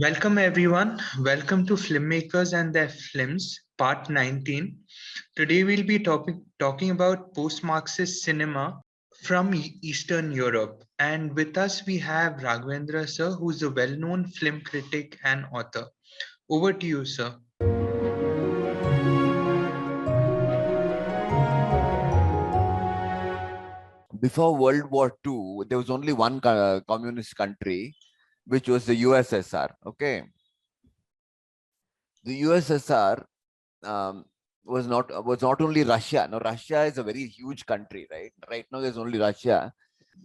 Welcome everyone. Welcome to Filmmakers and Their Films, part 19. Today we'll be talking about post-Marxist cinema from Eastern Europe. And with us we have Raghavendra sir, who's a well-known film critic and author. Over to you, sir. Before World War II, there was only one communist country, which was the USSR. Okay, the USSR was not only Russia. Now Russia is a very huge country, right? Right now there's only Russia,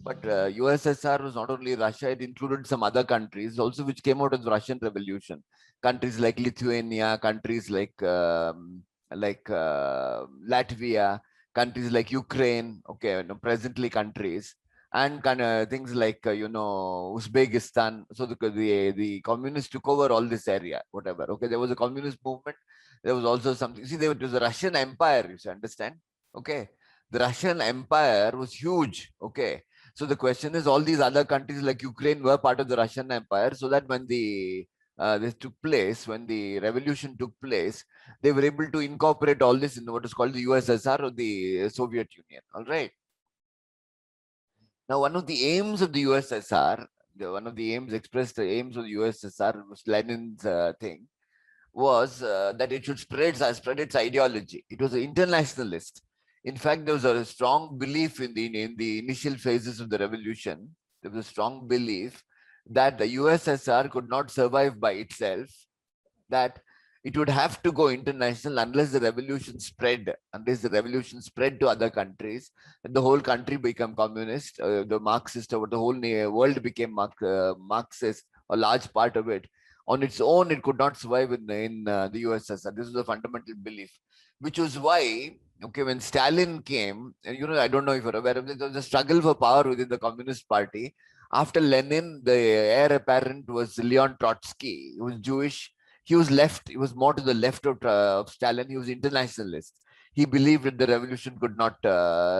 but USSR was not only Russia; it included some other countries also, which came out of the Russian Revolution. Countries like Lithuania, countries like Latvia, countries like Ukraine. Okay, presently countries. And kind of things like Uzbekistan. So the communists took over all this area, whatever. Okay, there was a communist movement. There was also something. See, there was a Russian Empire. You understand? Okay, the Russian Empire was huge. Okay, so the question is, all these other countries like Ukraine were part of the Russian Empire, so that when this took place, when the revolution took place, they were able to incorporate all this in what is called the USSR or the Soviet Union. All right. Now, one of the aims of the USSR, one of the aims expressed, the aims of the USSR was Lenin's thing, was that it should spread its ideology. It was an internationalist. In fact, there was a strong belief in the initial phases of the revolution. There was a strong belief that the USSR could not survive by itself, that it would have to go international unless the revolution spread, to other countries, and the whole country become communist, the Marxist, or the whole world became Marxist, a large part of it. On its own, it could not survive in the USSR. This was a fundamental belief, which was why, okay, when Stalin came, I don't know if you're aware of this, there was a struggle for power within the Communist Party. After Lenin, the heir apparent was Leon Trotsky. He was Jewish. He was left. He was more to the left of Stalin. He was internationalist. He believed that the revolution could not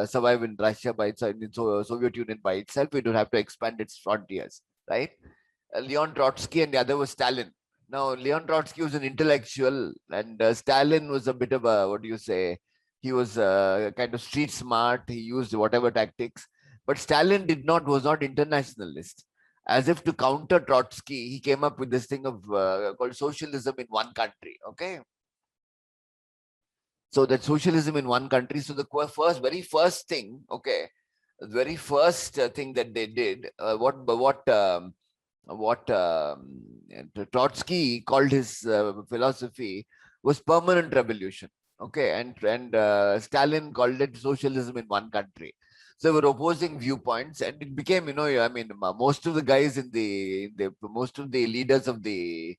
survive in Russia by itself, in the Soviet Union by itself. It would have to expand its frontiers, right? Leon Trotsky, and the other was Stalin. Now, Leon Trotsky was an intellectual, and Stalin was a bit of a, what do you say? He was kind of street smart. He used whatever tactics, but Stalin was not internationalist. As if to counter Trotsky, he came up with this thing of called socialism in one country. Okay, so that socialism in one country. So the very first thing, okay, the very first thing that they did, what Trotsky called his philosophy was permanent revolution. Okay, and Stalin called it socialism in one country. So they were opposing viewpoints, and it became, I mean, most of the guys most of the leaders of the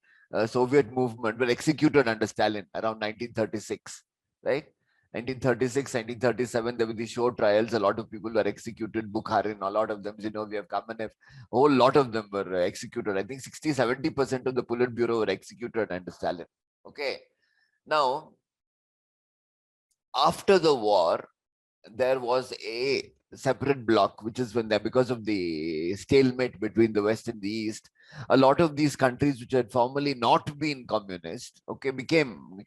Soviet movement were executed under Stalin around 1936, right? 1936, 1937, there were these show trials. A lot of people were executed. Bukharin, a lot of them, we have Kamenev, a whole lot of them were executed. I think 60-70% of the Politburo were executed under Stalin. Okay. Now, after the war, there was a separate bloc, which is when because of the stalemate between the West and the East, a lot of these countries which had formerly not been communist, okay, came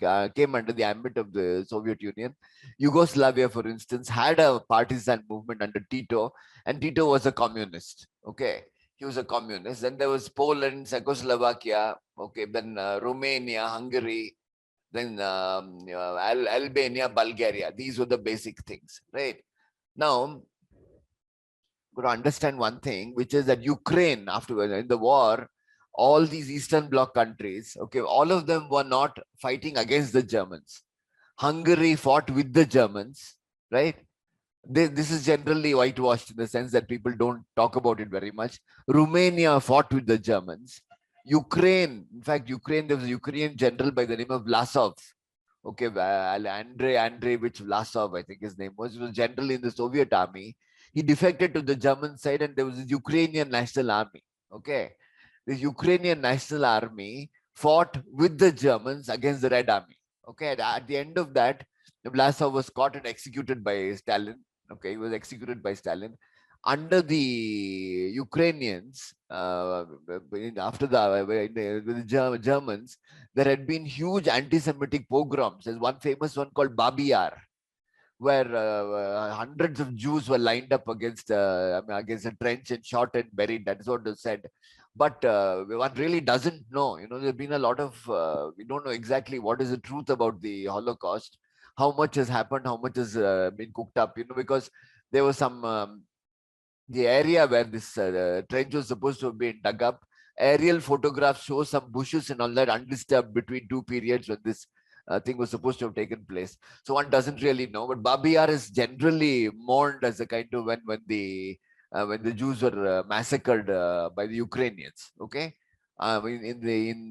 under the ambit of the Soviet Union. Yugoslavia, for instance, had a partisan movement under Tito, and Tito was a communist. Okay, he was a communist. Then there was Poland, Czechoslovakia, okay, then Romania, Hungary, then Albania, Bulgaria. These were the basic things, right? Now, got to understand one thing, which is that Ukraine, afterwards, in the war, all these Eastern Bloc countries, okay, all of them were not fighting against the Germans. Hungary fought with the Germans, right? This is generally whitewashed in the sense that people don't talk about it very much. Romania fought with the Germans. Ukraine, in fact, there was a Ukrainian general by the name of Vlasov. Okay, Andreevich Vlasov, I think his name was. He was general in the Soviet army. He defected to the German side, and there was a Ukrainian National Army. Okay, the Ukrainian National Army fought with the Germans against the Red Army. Okay, at the end of that, Vlasov was caught and executed by Stalin. Okay, he was executed by Stalin. under the Ukrainians, after the Germans, there had been huge anti-Semitic pogroms. There's one famous one called Babi Yar, where hundreds of Jews were lined up against against a trench and shot and buried. That is what was said. But one really doesn't know. There's been a lot of we don't know exactly what is the truth about the Holocaust, how much has happened, how much has been cooked up. Because there was some the area where this trench was supposed to have been dug up. Aerial photographs show some bushes and all that undisturbed between two periods when this thing was supposed to have taken place. So one doesn't really know. But Babi Yar is generally mourned as a kind of when the Jews were massacred by the Ukrainians. Okay, in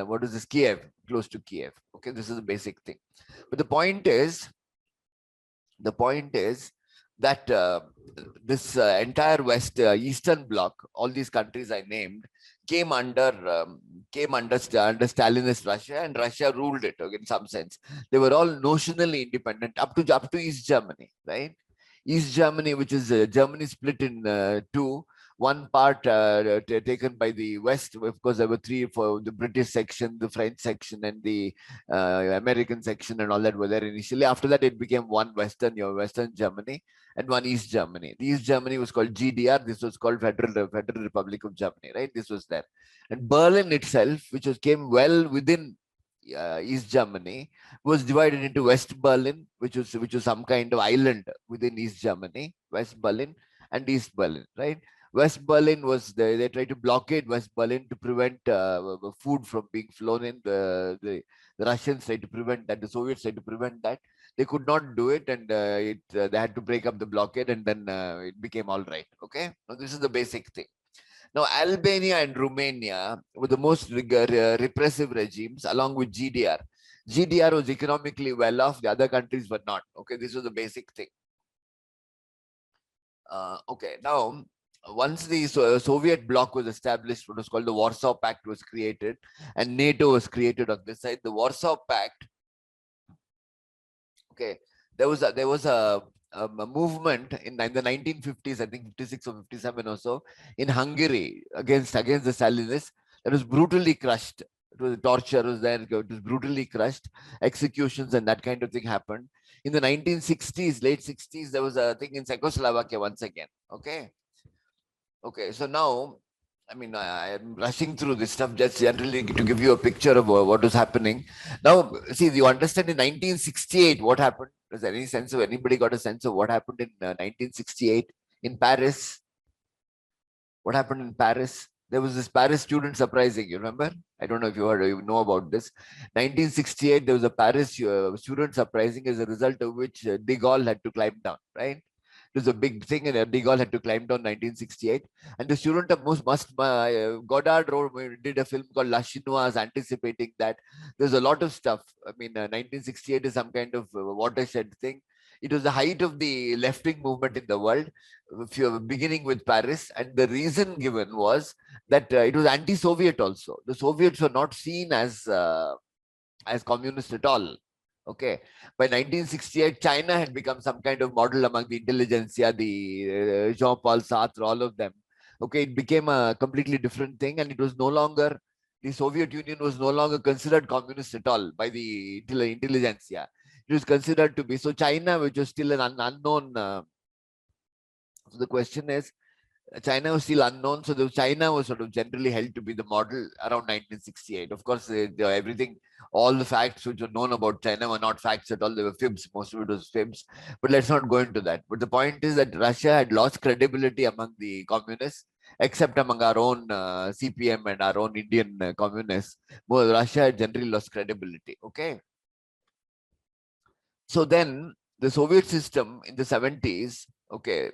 what is this, Kiev, close to Kiev. Okay, this is the basic thing. But the point is that this entire Eastern Bloc, all these countries I named, came under Stalinist Russia, and Russia ruled it. Okay, in some sense, they were all notionally independent up to East Germany, right? East Germany, which is Germany split in two. One part taken by the West, of course, there were three for the British section, the French section, and the American section, and all that were there initially. After that, it became one Western Germany and one East Germany. The East Germany was called GDR. This was called Federal Republic of Germany, right? This was there. And Berlin itself, which came well within East Germany, was divided into West Berlin, which was some kind of island within East Germany, West Berlin and East Berlin, right? West Berlin was they tried to blockade West Berlin to prevent food from being flown in. The Russians tried to prevent that. The Soviets tried to prevent that. They could not do it, and they had to break up the blockade, and then it became all right. Okay, now this is the basic thing. Now, Albania and Romania were the most repressive regimes, along with GDR. GDR was economically well off; the other countries were not. Okay, this was the basic thing. Okay, now once the Soviet bloc was established, what was called the Warsaw Pact was created, and NATO was created on this side. The Warsaw Pact. Okay, there was a movement in the 1950s, I think 56 or 57 or so, in Hungary against the Stalinists that was brutally crushed. It was torture was there. It was brutally crushed. Executions and that kind of thing happened. In the 1960s, late 60s, there was a thing in Czechoslovakia once again. Okay. Okay. So now, I mean, I am rushing through this stuff just generally to give you a picture of what was happening. Now, see, you understand in 1968 what happened? Does any sense of anybody got a sense of what happened in 1968 in Paris? What happened in Paris? There was this Paris student uprising. You remember? I don't know if you know about this. 1968, there was a Paris student uprising, as a result of which de Gaulle had to climb down. Right? It was a big thing, and de Gaulle had to climb down 1968. And the student of Godard did a film called La Chinoise, anticipating that. There's a lot of stuff. I mean, 1968 is some kind of watershed thing. It was the height of the left-wing movement in the world, beginning with Paris. And the reason given was that it was anti-Soviet also. The Soviets were not seen as communist at all. Okay. By 1968, China had become some kind of model among the intelligentsia, the Jean-Paul Sartre, all of them. Okay. It became a completely different thing, and it was no longer, the Soviet Union was no longer considered communist at all by the intelligentsia. It was considered to be, so China, which was still an unknown. So the question is, China was still unknown, so China was sort of generally held to be the model around 1968. Of course, everything, all the facts which were known about China were not facts at all. They were fibs. Most of it was fibs. But let's not go into that. But the point is that Russia had lost credibility among the communists, except among our own CPM and our own Indian communists. Well, Russia had generally lost credibility. Okay. So then the Soviet system in the 70s, okay,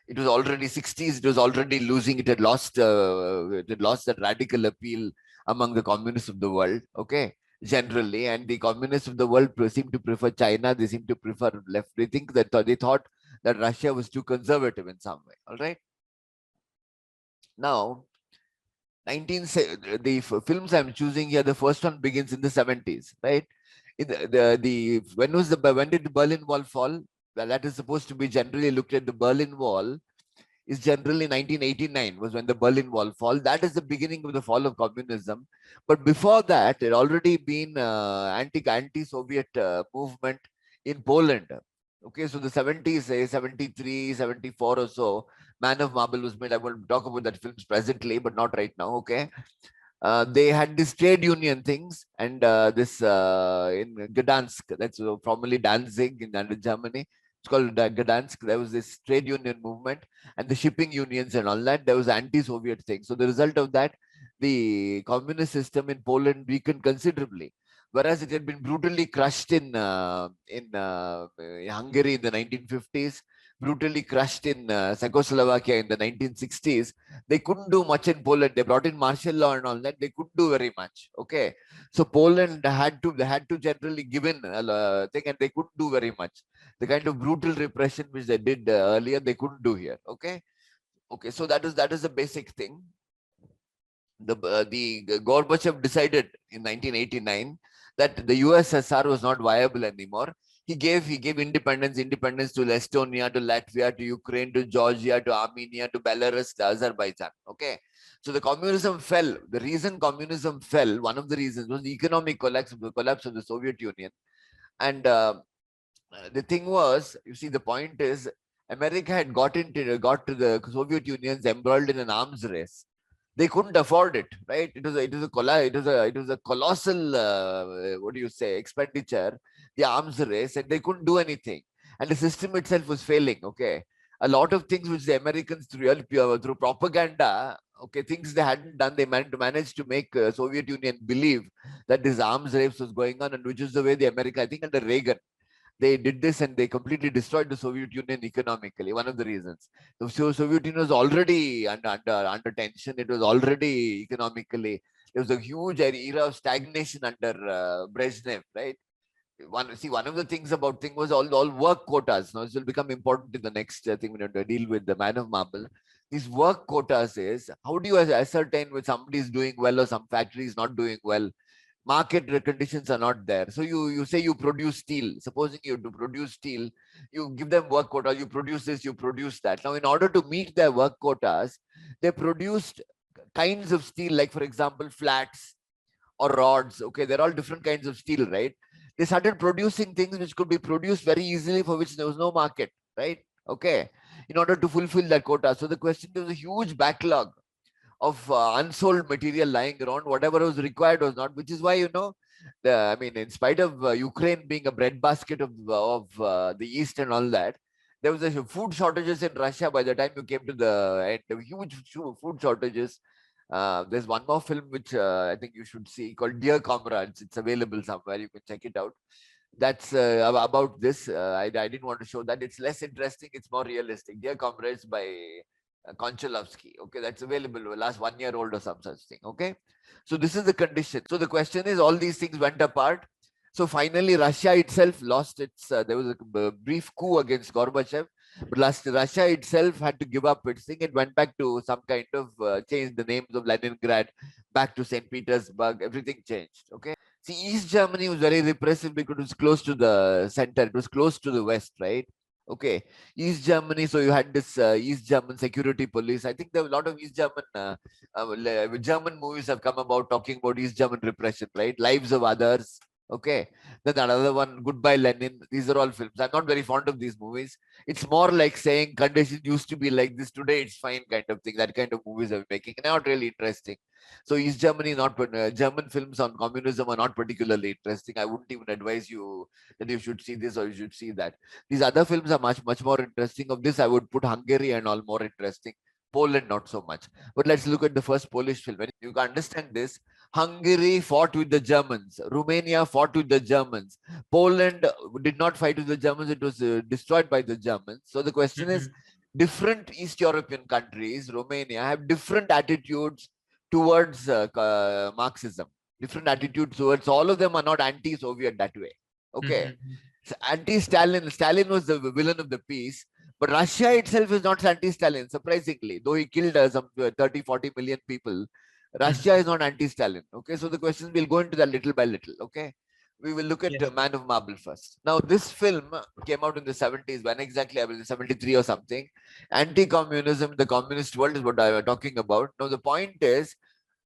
it was already 60s, it was already losing, it had lost that radical appeal among the communists of the world, okay, generally. And the communists of the world seem to prefer China, they seem to prefer left. They think that they thought that Russia was too conservative in some way. All right. Now, the films I'm choosing here, the first one begins in the 70s, right? When did the Berlin Wall fall? that is supposed to be generally looked at the Berlin Wall is generally 1989 was when the Berlin Wall fall. That is the beginning of the fall of communism. But before that, it already been anti-Soviet movement in Poland. Okay, so the 70s, say 73, 74 or so, Man of Marble was made. I will talk about that films presently, but not right now. Okay, they had this trade union things, and this in Gdansk, that's formerly Danzig in under Germany. It's called Gdansk. There was this trade union movement and the shipping unions and all that. There was anti-Soviet thing. So the result of that, the communist system in Poland weakened considerably. Whereas it had been brutally crushed in Hungary in the 1950s, brutally crushed in Czechoslovakia in the 1960s, they couldn't do much in Poland. They brought in martial law and all that. They couldn't do very much. Okay, so Poland had to generally give in thing, and they couldn't do very much. The kind of brutal repression which they did earlier, they couldn't do here. Okay, so that is the basic thing. The Gorbachev decided in 1989 that the USSR was not viable anymore. He gave independence to Estonia, to Latvia, to Ukraine, to Georgia, to Armenia, to Belarus, to Azerbaijan. Okay, so the communism fell. The reason communism fell, one of the reasons, was the economic collapse of the Soviet Union. And the thing was, you see, the point is, America had got to the Soviet Union's embroiled in an arms race. They couldn't afford it, right? It was a colossal what do you say, expenditure, the arms race, and they couldn't do anything, and the system itself was failing. Okay, a lot of things which the Americans through propaganda, okay, things they hadn't done, they managed to make Soviet Union believe that this arms race was going on, and which is the way the America, I think under Reagan, they did this, and they completely destroyed the Soviet Union economically. One of the reasons. The Soviet Union was already under tension. It was already economically, there was a huge era of stagnation under Brezhnev, right? One of the things was all work quotas. Now this will become important in the next thing when we deal with the Man of Marble. These work quotas is, how do you ascertain when somebody is doing well or some factory is not doing well? Market conditions are not there. So you say you produce steel. Supposing you to produce steel, you give them work quota, you produce this, you produce that. Now, in order to meet their work quotas, they produced kinds of steel, like for example, flats or rods. Okay, they're all different kinds of steel, right? They started producing things which could be produced very easily, for which there was no market, right? Okay, in order to fulfill that quota. So the question, there was a huge backlog of unsold material lying around. Whatever was required was not, which is why, I mean, in spite of Ukraine being a breadbasket of the East and all that, there was a food shortages in Russia by the time you came to the end. There were huge food shortages. There's one more film which I think you should see, called Dear Comrades. It's available somewhere. You can check it out. That's about this. I didn't want to show that. It's less interesting. It's more realistic. Dear Comrades by Konchalovsky. Okay, that's available. Last 1 year old or some such thing. Okay, so this is the condition. So the question is, all these things went apart. So finally, Russia itself lost its. There was a brief coup against Gorbachev, but Russia itself had to give up its thing. It went back to some kind of change the names of Leningrad back to St. Petersburg. Everything changed. Okay. See, East Germany was very repressive because it was close to the center. It was close to the West, right? Okay, East Germany. So you had this East German security police. I think there were a lot of East German German movies have come about talking about East German repression, right? Lives of Others. Okay, then another one, Goodbye Lenin. These are all films. I'm not very fond of these movies. It's more like saying conditions used to be like this, today it's fine kind of thing. That kind of movies are making. Not really interesting. So East Germany, not German films on communism are not particularly interesting. I wouldn't even advise you that you should see this or you should see that. These other films are much more interesting. Of this, I would put Hungary and all more interesting. Poland, not so much. But let's look at the first Polish film. When you can understand this, Hungary fought with the Germans. Romania fought with the Germans. Poland did not fight with the Germans. It was destroyed by the Germans. So the question is, different East European countries, Romania, have different attitudes towards Marxism. Different attitudes towards, all of them are not anti-Soviet that way. Okay. So anti-Stalin, Stalin was the villain of the piece. But Russia itself is not anti-Stalin, surprisingly. Though he killed some 30, 40 million people, Russia is not anti-Stalin. Okay, so the questions will go into that little by little. Okay, We will look at Yes. Man of Marble first. Now, this film came out in the 70s. When exactly? I believe 73 or something. Anti-communism, the communist world is what I was talking about. Now, the point is,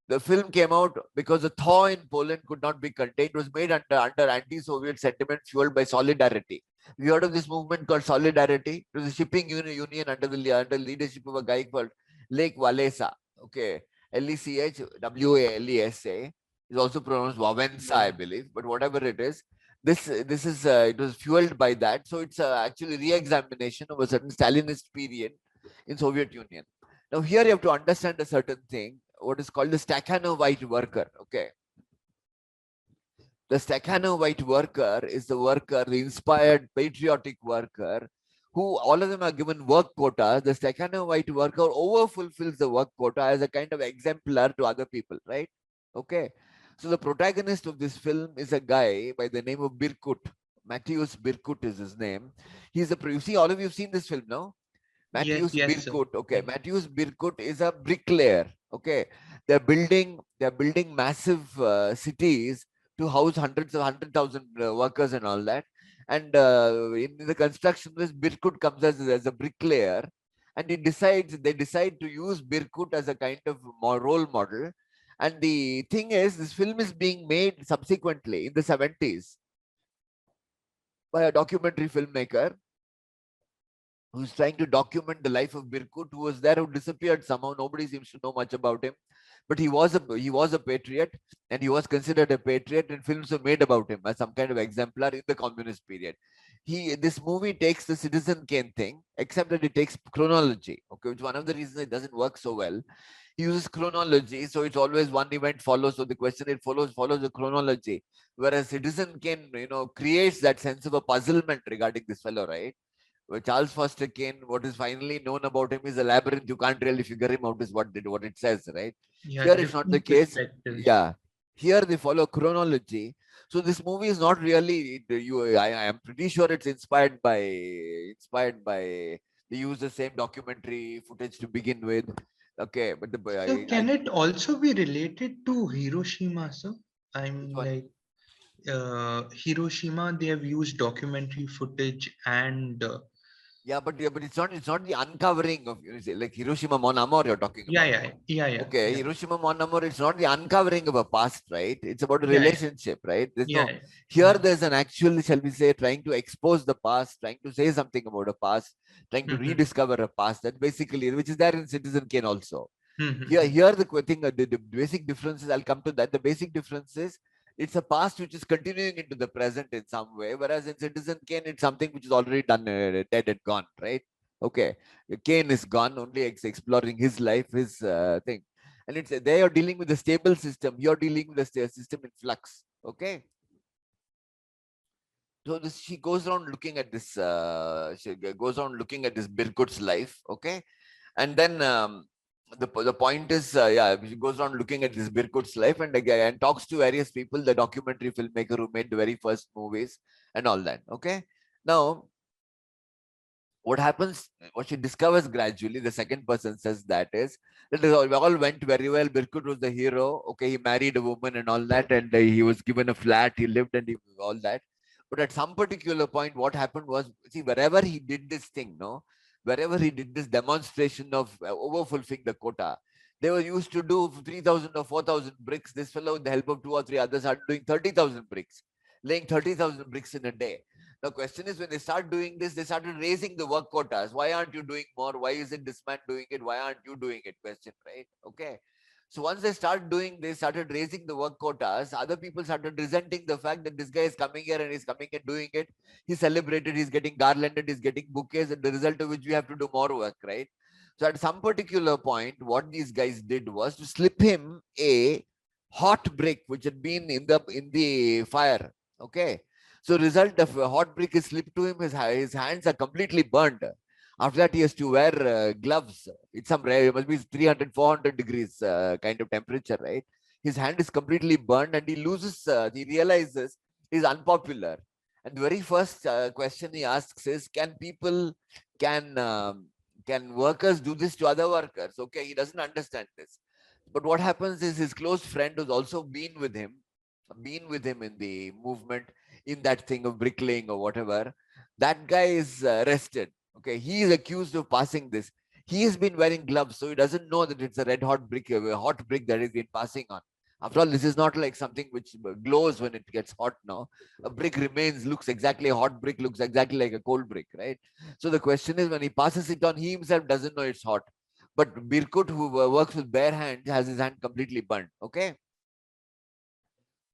the film came out because the thaw in Poland could not be contained. It was made under anti-Soviet sentiment fueled by solidarity. Have you heard of this movement called Solidarity? It was a shipping union under the leadership of a guy called Lech Walesa. Okay, Lechwalesa is also pronounced Wałęsa, I believe. But whatever it is, it was fueled by that. So it's actually re-examination of a certain Stalinist period in Soviet Union. Now here you have to understand a certain thing, what is called the Stakhanovite worker. Okay. The Stakhanovite worker is the worker, the inspired patriotic worker, who all of them are given work quotas. The Stakhanovite worker overfulfills the work quota as a kind of exemplar to other people, right? Okay. So the protagonist of this film is a guy by the name of Birkut. Matthews Birkut is his name. He's a, you see, all of you have seen this film now? Yes, Matthews yes, sir. Birkut. Okay, Yes. Matthews Birkut is a bricklayer. Okay, they're building massive cities to house hundred thousand workers and all that. And in the construction, this Birkut comes as a bricklayer, and they decide to use Birkut as a kind of role model. And the thing is, this film is being made subsequently in the 70s by a documentary filmmaker who's trying to document the life of Birkut, who was there, who disappeared somehow. Nobody seems to know much about him, but he was a patriot, and he was considered a patriot, and films were made about him as some kind of exemplar in the communist period. This movie takes the Citizen Kane thing, except that it takes chronology. Okay, which one of the reasons it doesn't work so well. He uses chronology, so it's always one event follows. So the question it follows the chronology, whereas Citizen Kane, creates that sense of a puzzlement regarding this fellow, right? Charles Foster Kane, what is finally known about him is a labyrinth. You can't really figure him out, is what it says, right? Yeah, Here it's not the different case. perspectives. Yeah. Here they follow chronology. So this movie is not really I am pretty sure it's inspired by they use the same documentary footage to begin with. Okay, but So can it also be related to Hiroshima, sir? which I'm one? like Hiroshima, they have used documentary footage and Yeah, but it's not the uncovering of like Hiroshima Mon Amour you're talking yeah, about. yeah, yeah, yeah, Okay, yeah, Hiroshima Mon Amour, it's not the uncovering of a past, right? It's about a yeah, relationship, right? There's yeah, no yeah, here. There's an actual, shall we say, trying to expose the past, trying to say something about a past, trying to yeah. rediscover a past. That basically, which is there in Citizen Kane also. Here, Mhm. here the thing, the basic difference is, I'll come to that. The basic difference is it's a past which is continuing into the present in some way, whereas in Citizen Kane, it's something which is already done, dead and gone, right? Okay, Kane is gone, only exploring his life, his thing, and it's they are dealing with the stable system. You're dealing with the system in flux. Okay, so she goes around looking at this. She goes around looking at this Birkut's life. Okay, and then the point is, she goes around looking at this Birkut's life and talks to various people, the documentary filmmaker who made the very first movies and all that. Okay, now what happens, what she discovers gradually, the second person says that is that it all went very well. Birkut was the hero. Okay, he married a woman and all that, and he was given a flat. He lived and all that. But at some particular point, what happened was, see, wherever he did this thing, no, wherever he did this demonstration of overfulfilling the quota, they were used to do 3,000 or 4,000 bricks. This fellow, with the help of two or three others, are doing 30,000 bricks, laying 30,000 bricks in a day. The question is, when they start doing this, they started raising the work quotas. Why aren't you doing more? Why isn't this man doing it? Why aren't you doing it? Question, right? Okay. So once they start doing this, started raising the work quotas, other people started resenting the fact that this guy is coming here and he's coming and doing it. He's celebrated, he's getting garlanded, he's getting bouquets, and the result of which we have to do more work, right? So at some particular point, what these guys did was to slip him a hot brick which had been in the fire. Okay. So result of a hot brick is slipped to him. His hands are completely burned. After that, he has to wear gloves. It's some rare, it must be 300, 400 degrees kind of temperature, right? His hand is completely burned and he realizes he's unpopular. And the very first question he asks is, can, can workers do this to other workers? Okay, he doesn't understand this. But what happens is his close friend who's also been with him been with him in the movement, in that thing of bricklaying or whatever. That guy is arrested. Okay, he is accused of passing this. He has been wearing gloves, so he doesn't know that it's a red hot brick, a hot brick that is been passing on. After all, this is not like something which glows when it gets hot now. A brick remains, looks exactly, a hot brick looks exactly like a cold brick, right? So the question is, when he passes it on, he himself doesn't know it's hot. But Birkut, who works with bare hands, has his hand completely burnt. Okay.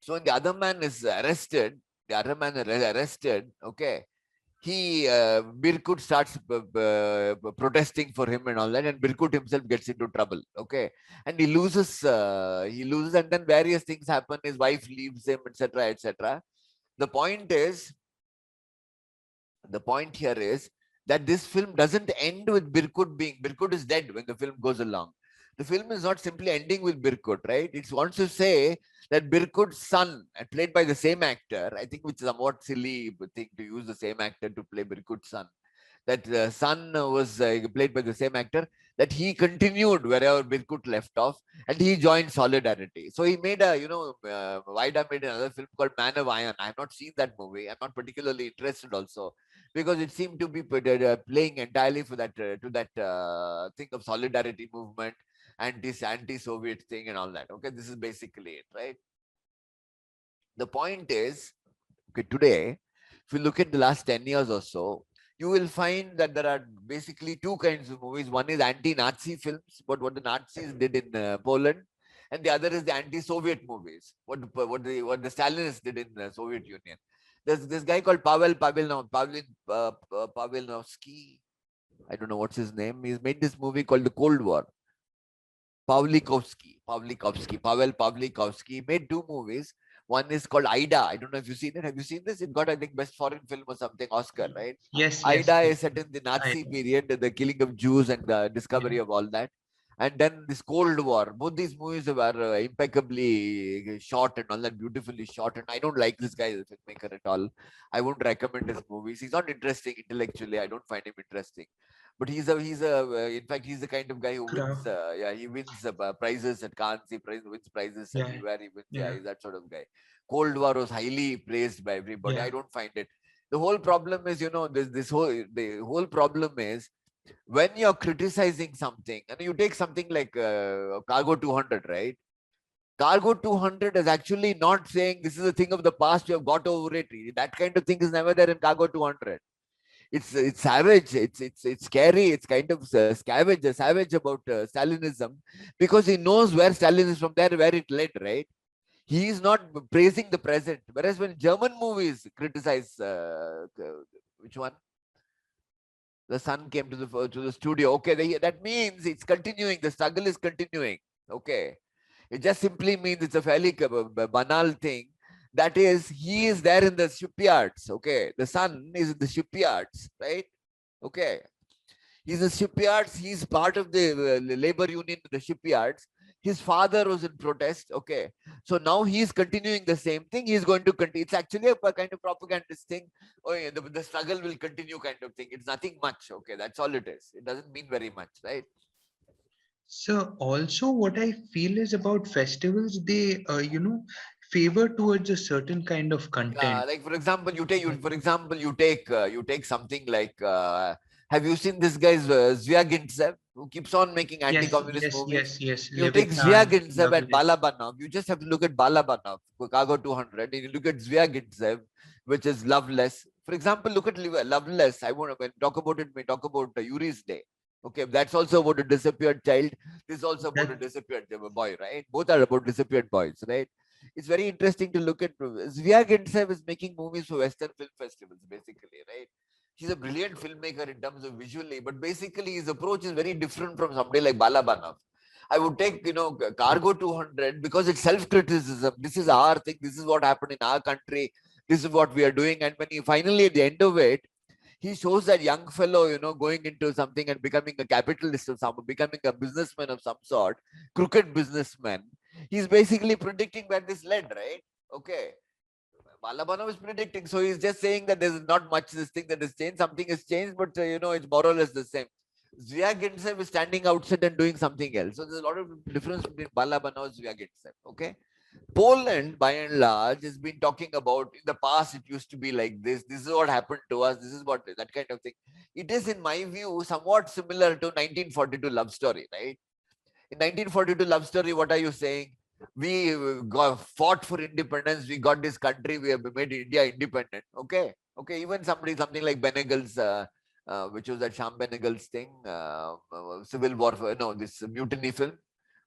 So when the other man is arrested, okay, he Birkut starts protesting for him and all that, and Birkut himself gets into trouble. Okay, and he loses, and then various things happen. His wife leaves him, etc., etc. The point is, the point here is that this film doesn't end with Birkut is dead when the film goes along. The film is not simply ending with Birkut, right? It wants to say that Birkut's son, played by the same actor, I think, which is a somewhat silly thing to use the same actor to play Birkut's son. That son was played by the same actor, that he continued wherever Birkut left off, and he joined Solidarity. So he made Vaida made another film called Man of Iron. I have not seen that movie. I'm not particularly interested also, because it seemed to be playing entirely for that to that thing of solidarity movement, anti-Soviet thing and all that. Okay, this is basically it, right? The point is, okay, today, if you look at the last 10 years or so, you will find that there are basically two kinds of movies. One is anti-Nazi films, but what the Nazis did in Poland, and the other is the anti-Soviet movies, what the Stalinists did in the Soviet Union. There's this guy called Pavelnovsky. I don't know what's his name. He's made this movie called The Cold War. Pavel Pavlikovsky made two movies. One is called Ida. I don't know if you've seen it. Have you seen this? It got, I think, best foreign film or something, Oscar, right? Yes, yes, Ida yes. is set in the Nazi period, the killing of Jews and the discovery of all that. And then this Cold War. Both these movies were impeccably shot and all that, beautifully shot. And I don't like this guy as a filmmaker at all. I won't recommend his movies. He's not interesting intellectually. I don't find him interesting. But in fact, he's the kind of guy who wins. He wins prizes at Cannes. Wins prizes Yeah, everywhere. He wins. Yeah, yeah, he's that sort of guy. Cold War was highly praised by everybody. yeah. I don't find it. The whole problem is, the whole problem is, when you're criticizing something, and you take something like Cargo 200, right? Cargo 200 is actually not saying this is a thing of the past, you have got over it. That kind of thing is never there in Cargo 200. It's savage, it's scary, it's kind of savage about Stalinism, because he knows where Stalin is from, there where it led, right? He is not praising the present. Whereas when German movies criticize which one? The son came to the studio. Okay, that means it's continuing. The struggle is continuing. Okay, it just simply means it's a fairly banal thing. That is, he is there in the shipyards. Okay, the son is in the shipyards, right? Okay, he's in the shipyards. He's part of the labor union in the shipyards. His father was in protest. Okay, so now he's continuing the same thing. He's going to continue. It's actually a kind of propagandist thing. Oh, yeah, the struggle will continue, kind of thing. It's nothing much. Okay, that's all it is. It doesn't mean very much, right? So also what I feel is about festivals, they, favor towards a certain kind of content. Like for example, you take something like. Have you seen this guy's Zviagintsev, who keeps on making Yes, anti-communist yes, movies? yes, yes. You take Levitan, Zviagintsev and Loveless. Balabanov. You just have to look at Balabanov, Chicago 200, and you look at Zviagintsev, which is Loveless. For example, look at Loveless. I want to talk about it. We talk about Yuri's Day. Okay, that's also about a disappeared child. This is also about a That, disappeared boy, right? Both are about disappeared boys, right? It's very interesting to look at. Zviagintsev is making movies for Western film festivals, basically, right? He's a brilliant filmmaker in terms of visually, but basically his approach is very different from somebody like Balabanov. I would take, Cargo 200 because it's self-criticism. This is our thing. This is what happened in our country. This is what we are doing. And when he finally, at the end of it, he shows that young fellow, going into something and becoming a capitalist of some, becoming a businessman of some sort, crooked businessman. He's basically predicting where this led, right? Okay. Balabanov is predicting. So he's just saying that there's not much this thing that has changed. Something has changed, but it's more or less the same. Zviagintsev is standing outside and doing something else. So there's a lot of difference between Balabanov and Zviagintsev. Okay. Poland, by and large, has been talking about in the past, it used to be like this. This is what happened to us. This is what that kind of thing. It is, in my view, somewhat similar to 1942 love story, right? In 1942 love story, what are you saying? We fought for independence. We got this country. We have made India independent. Okay. Okay. Even something like Benegal's, which was that Sham Benegal's thing, Civil War, no, this mutiny film.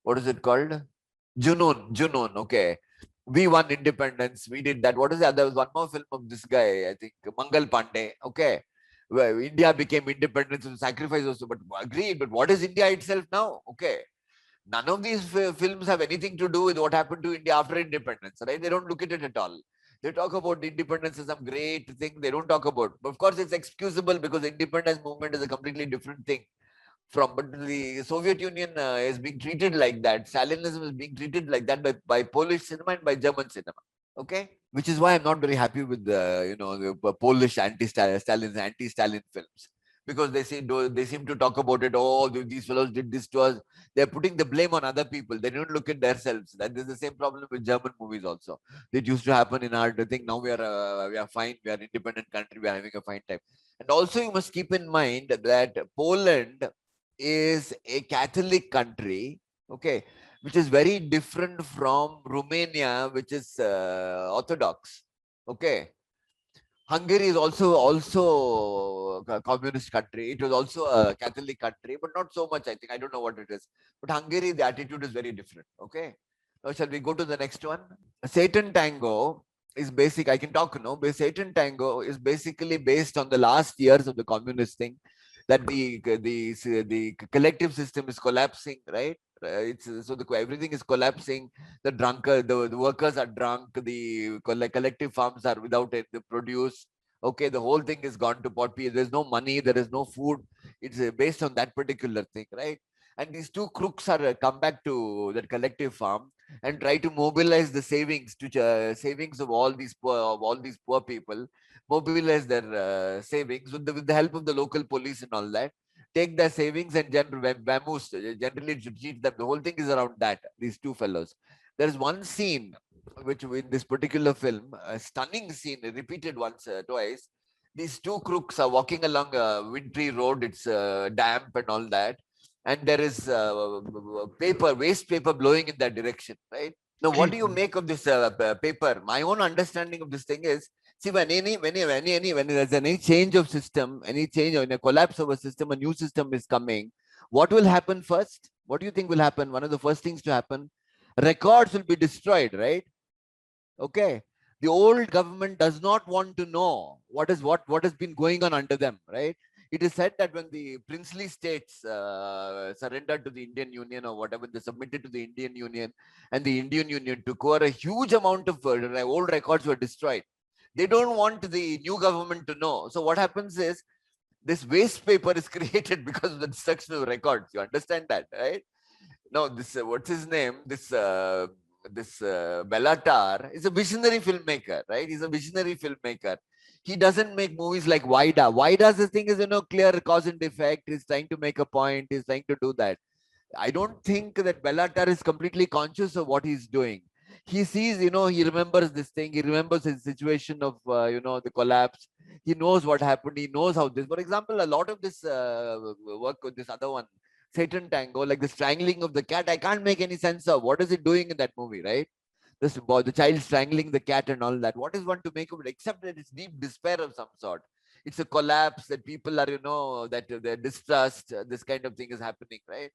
What is it called? Junoon. Okay. We won independence. We did that. What is that? There was one more film of this guy, I think, Mangal Pandey. Okay. Where India became independent and sacrifice also. But agreed. But what is India itself now? Okay. None of these films have anything to do with what happened to India after independence, right? They don't look at it at all. They talk about independence as some great thing. They don't talk about. But of course, it's excusable because the independence movement is a completely different thing from. But the Soviet Union is being treated like that. Stalinism is being treated like that by Polish cinema and by German cinema. Okay, which is why I'm not very happy with the Polish anti-Stalin films, because they seem to talk about it. Oh, these fellows did this to us. They're putting the blame on other people. They don't look at themselves. That is the same problem with German movies also. It used to happen in our thing. Now we are fine. We are an independent country. We are having a fine time. And also you must keep in mind that Poland is a Catholic country. Okay, which is very different from Romania, which is Orthodox. Okay. Hungary is also a communist country. It was also a Catholic country, but not so much, I think. I don't know what it is. But Hungary, the attitude is very different. Okay. Now, shall we go to the next one? Satan Tango is basic. I can talk, no? But Satan Tango is basically based on the last years of the communist thing, that the collective system is collapsing, right? It's so everything is collapsing. The workers are drunk. The collective farms are without the produce. Okay, the whole thing is gone to pot. There's no money. There is no food. It's based on that particular thing, right? And these two crooks are come back to that collective farm and try to mobilize the savings to savings of all these poor people, mobilize their savings with the help of the local police and all that, take their savings and generally to cheat them. The whole thing is around that, these two fellows. There is one scene which in this particular film, a stunning scene, repeated once, twice. These two crooks are walking along a wintry road. It's damp and all that. And there is waste paper blowing in that direction, right? Now, what do you make of this paper? My own understanding of this thing is, see, when there's any change of system, any change or in a collapse of a system, a new system is coming. What will happen first? What do you think will happen? One of the first things to happen, records will be destroyed, right? Okay. The old government does not want to know what has been going on under them, right? It is said that when the princely states surrendered to the Indian Union or whatever, they submitted to the Indian Union, and the Indian Union took over, a huge amount of old records were destroyed. They don't want the new government to know. So what happens is, this waste paper is created because of the destruction of records. You understand that, right? Now, this what's his name? This Bellatar is a visionary filmmaker, right? He's a visionary filmmaker. He doesn't make movies like Wida. Wida's thing is, clear cause and effect. He's trying to make a point. He's trying to do that. I don't think that Bellatar is completely conscious of what he's doing. He sees, he remembers this thing. He remembers his situation of, the collapse. He knows what happened. He knows how this, for example, a lot of this work with this other one, Satan Tango, like the strangling of the cat, I can't make any sense of what is it doing in that movie, right? This boy, the child strangling the cat and all that. What is one to make of it, except that it's deep despair of some sort? It's a collapse that people are, that they're distrust. This kind of thing is happening, right?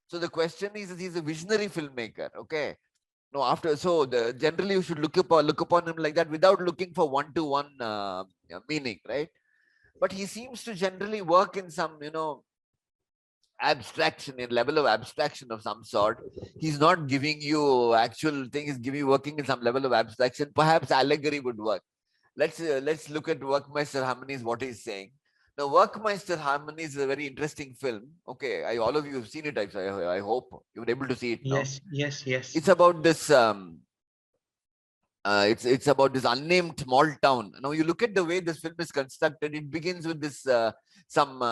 So the question is, he's a visionary filmmaker. Okay. No, generally you should look upon him like that without looking for one-to-one meaning, right? But he seems to generally work in some, abstraction, in level of abstraction of some sort. He's not giving you actual thing. He's working in some level of abstraction. Perhaps allegory would work. Let's look at Workmeister Harmonies, what he's saying. Now, Workmeister Harmonies is a very interesting film. Okay, all of you have seen it. I hope you were able to see it. Yes, No? yes. It's about this. It's about this unnamed small town. Now you look at the way this film is constructed. It begins with this some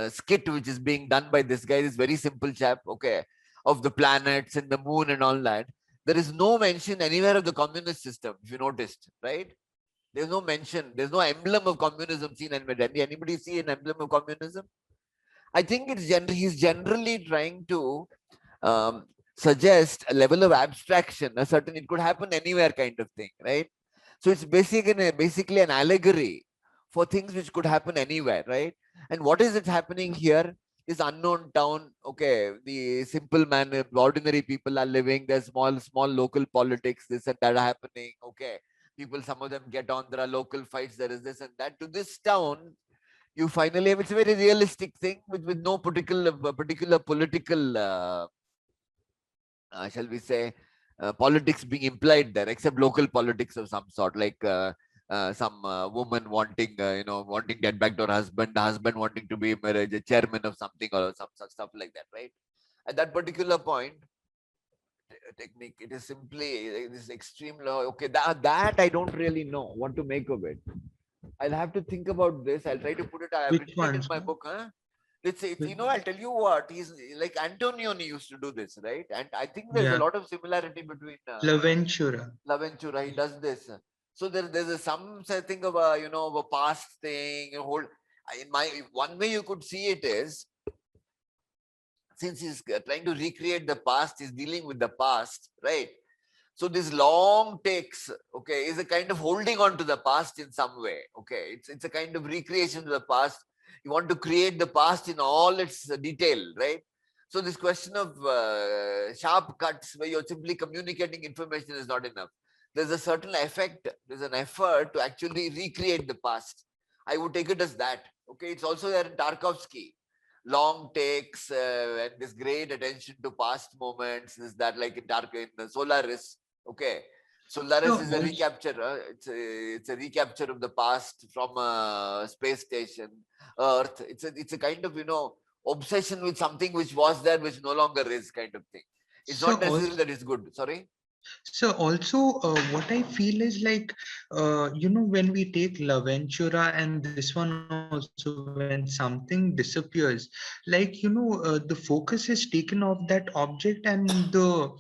skit which is being done by this guy. This very simple chap, okay, of the planets and the moon and all that. There is no mention anywhere of the communist system, if you noticed, right? There's no mention, there's no emblem of communism seen anywhere. Anybody see an emblem of communism? I think he's generally trying to suggest a level of abstraction, a certain, it could happen anywhere kind of thing, right? So it's basically an allegory for things which could happen anywhere, right? And what is it happening here? This unknown town, okay, the simple man, ordinary people are living, there's small local politics, this and that are happening, okay. People, some of them get on, there are local fights, there is this and that. To this town, you finally have, it's a very realistic thing with no particular political shall we say, politics being implied there, except local politics of some sort, like some woman wanting, wanting to get back to her husband, the husband wanting to be a chairman of something or some such stuff like that, right? At that particular point, technique, it is simply this extreme law. Okay, that I don't really know what to make of it. I'll have to think about this. I'll try to put it. I've Which written it in ones? my book. Huh? It's Which- I'll tell you what. He's like Antonioni used to do this, right? And I think there's a Yeah, lot of similarity between Laventura. Laventura. He does this. So there's some thing of of a past thing. In my one way you could see it is, since he's trying to recreate the past, he's dealing with the past, right? So this long takes, okay, is a kind of holding on to the past in some way. Okay, it's a kind of recreation of the past. You want to create the past in all its detail, right? So this question of sharp cuts where you're simply communicating information is not enough. There's a certain effect, there's an effort to actually recreate the past. I would take it as that. Okay, it's also there in Tarkovsky. Long takes and this great attention to past moments. Is that like in the Solaris? Okay, Solaris So is a also, recapture. It's a recapture of the past from a space station, Earth. It's a kind of obsession with something which was there, which no longer is, kind of thing. It's so not necessarily also, that it's good. Sorry. what I feel is like, when we take Laventura and this one also, when something disappears, like, the focus is taken off that object and the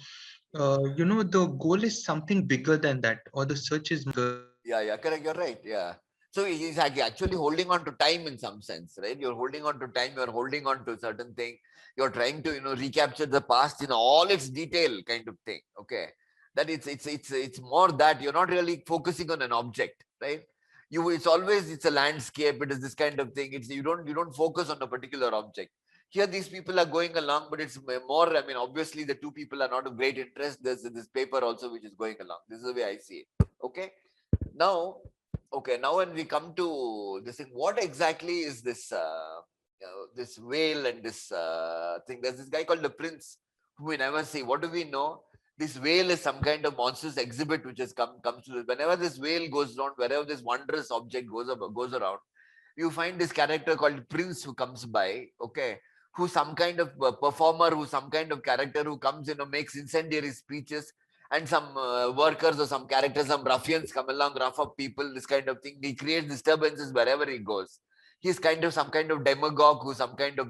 goal is something bigger than that, or the search is bigger. Yeah, correct. You're right. Yeah. So he's actually holding on to time in some sense, right? You're holding on to time. You're holding on to a certain thing. You're trying to, recapture the past in all its detail, kind of thing. Okay, that it's more that you're not really focusing on an object, right? It's a landscape. It is this kind of thing. You don't focus on a particular object. Here, these people are going along, but it's more. I mean, obviously, the two people are not of great interest. There's this paper also which is going along. This is the way I see it. Okay. Now, okay, now when we come to this thing, what exactly is this this whale and this thing? There's this guy called the Prince who we never see. What do we know? This whale is some kind of monstrous exhibit which has comes to this. Whenever this whale goes around, wherever this wondrous object goes around, you find this character called Prince who comes by, okay, who's some kind of performer, who's some kind of character who comes, makes incendiary speeches, and some workers or some characters, some ruffians come along, rough up people, this kind of thing. He creates disturbances wherever he goes. He's kind of some kind of demagogue who's some kind of,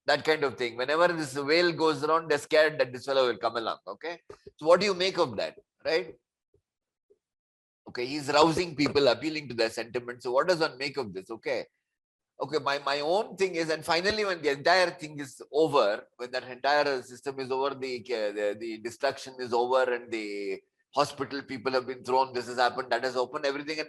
that kind of thing. Whenever this whale goes around, they're scared that this fellow will come along, okay? So what do you make of that, right? Okay, he's rousing people, appealing to their sentiments. So what does one make of this, okay? Okay, my own thing is, and finally when the entire thing is over, when that entire system is over, the destruction is over and the hospital people have been thrown, this has happened, that has opened, everything, and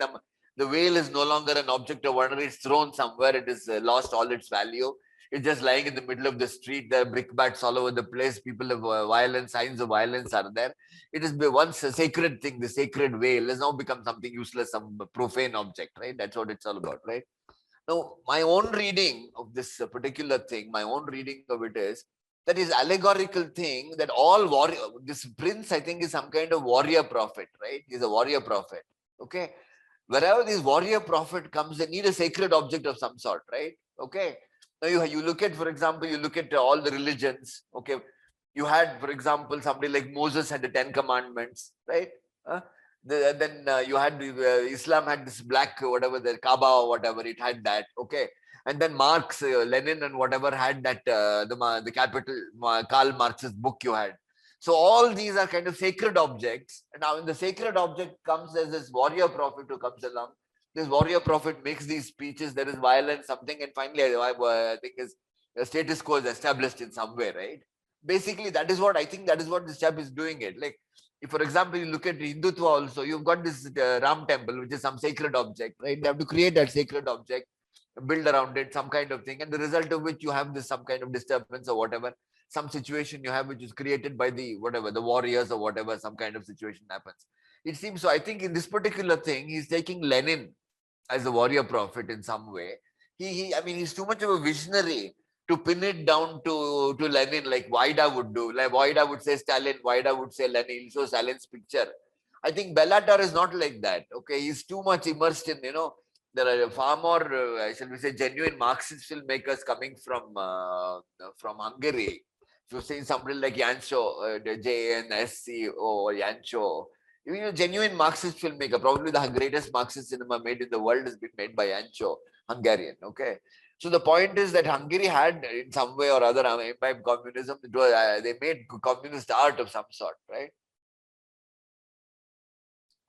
the whale is no longer an object of wonder. It's thrown somewhere. It has lost all its value. It's just lying in the middle of the street. There are brickbats all over the place. People have violence, signs of violence are there. It is once a sacred thing. The sacred whale has now become something useless, some profane object, right? That's what it's all about, right? Now, my own reading of this particular thing, my own reading of it is that is allegorical thing that all warrior, this prince, I think, is some kind of warrior prophet, right? He's a warrior prophet. Okay. Wherever this warrior prophet comes, they need a sacred object of some sort, right? Okay. Now you look at, for example, you look at all the religions. Okay. You had, for example, somebody like Moses had the 10 Commandments, right? Then you had Islam had this black whatever the Kaaba or whatever, it had that, okay. And then Marx, Lenin and whatever had that the capital Karl Marx's book you had. So all these are kind of sacred objects. And now in the sacred object comes as this warrior prophet who comes along. This warrior prophet makes these speeches, there is violence, something, and finally I think is the status quo is established in some way, right? Basically, that is what I think, that is what this chap is doing it. Like, if for example, you look at Hindutva also, you've got this Ram temple, which is some sacred object, right? They have to create that sacred object, build around it, some kind of thing, and the result of which you have this some kind of disturbance or whatever, some situation you have which is created by the whatever, the warriors or whatever, some kind of situation happens. It seems so. I think in this particular thing, he's taking Lenin as a warrior prophet in some way. I mean, he's too much of a visionary to pin it down to Lenin, like Vaida would do. Like Vaida would say Stalin, Vaida would say Lenin. So Stalin's picture. I think Bellatar is not like that. Okay, he's too much immersed in, there are far more, shall we say, genuine Marxist filmmakers coming from Hungary. If you're saying somebody like Jancho, JNSC or Jancho, even a genuine Marxist filmmaker, probably the greatest Marxist cinema made in the world has been made by Jancho, Hungarian. Okay. So the point is that Hungary had, in some way or other, imbibed communism. They made communist art of some sort, right?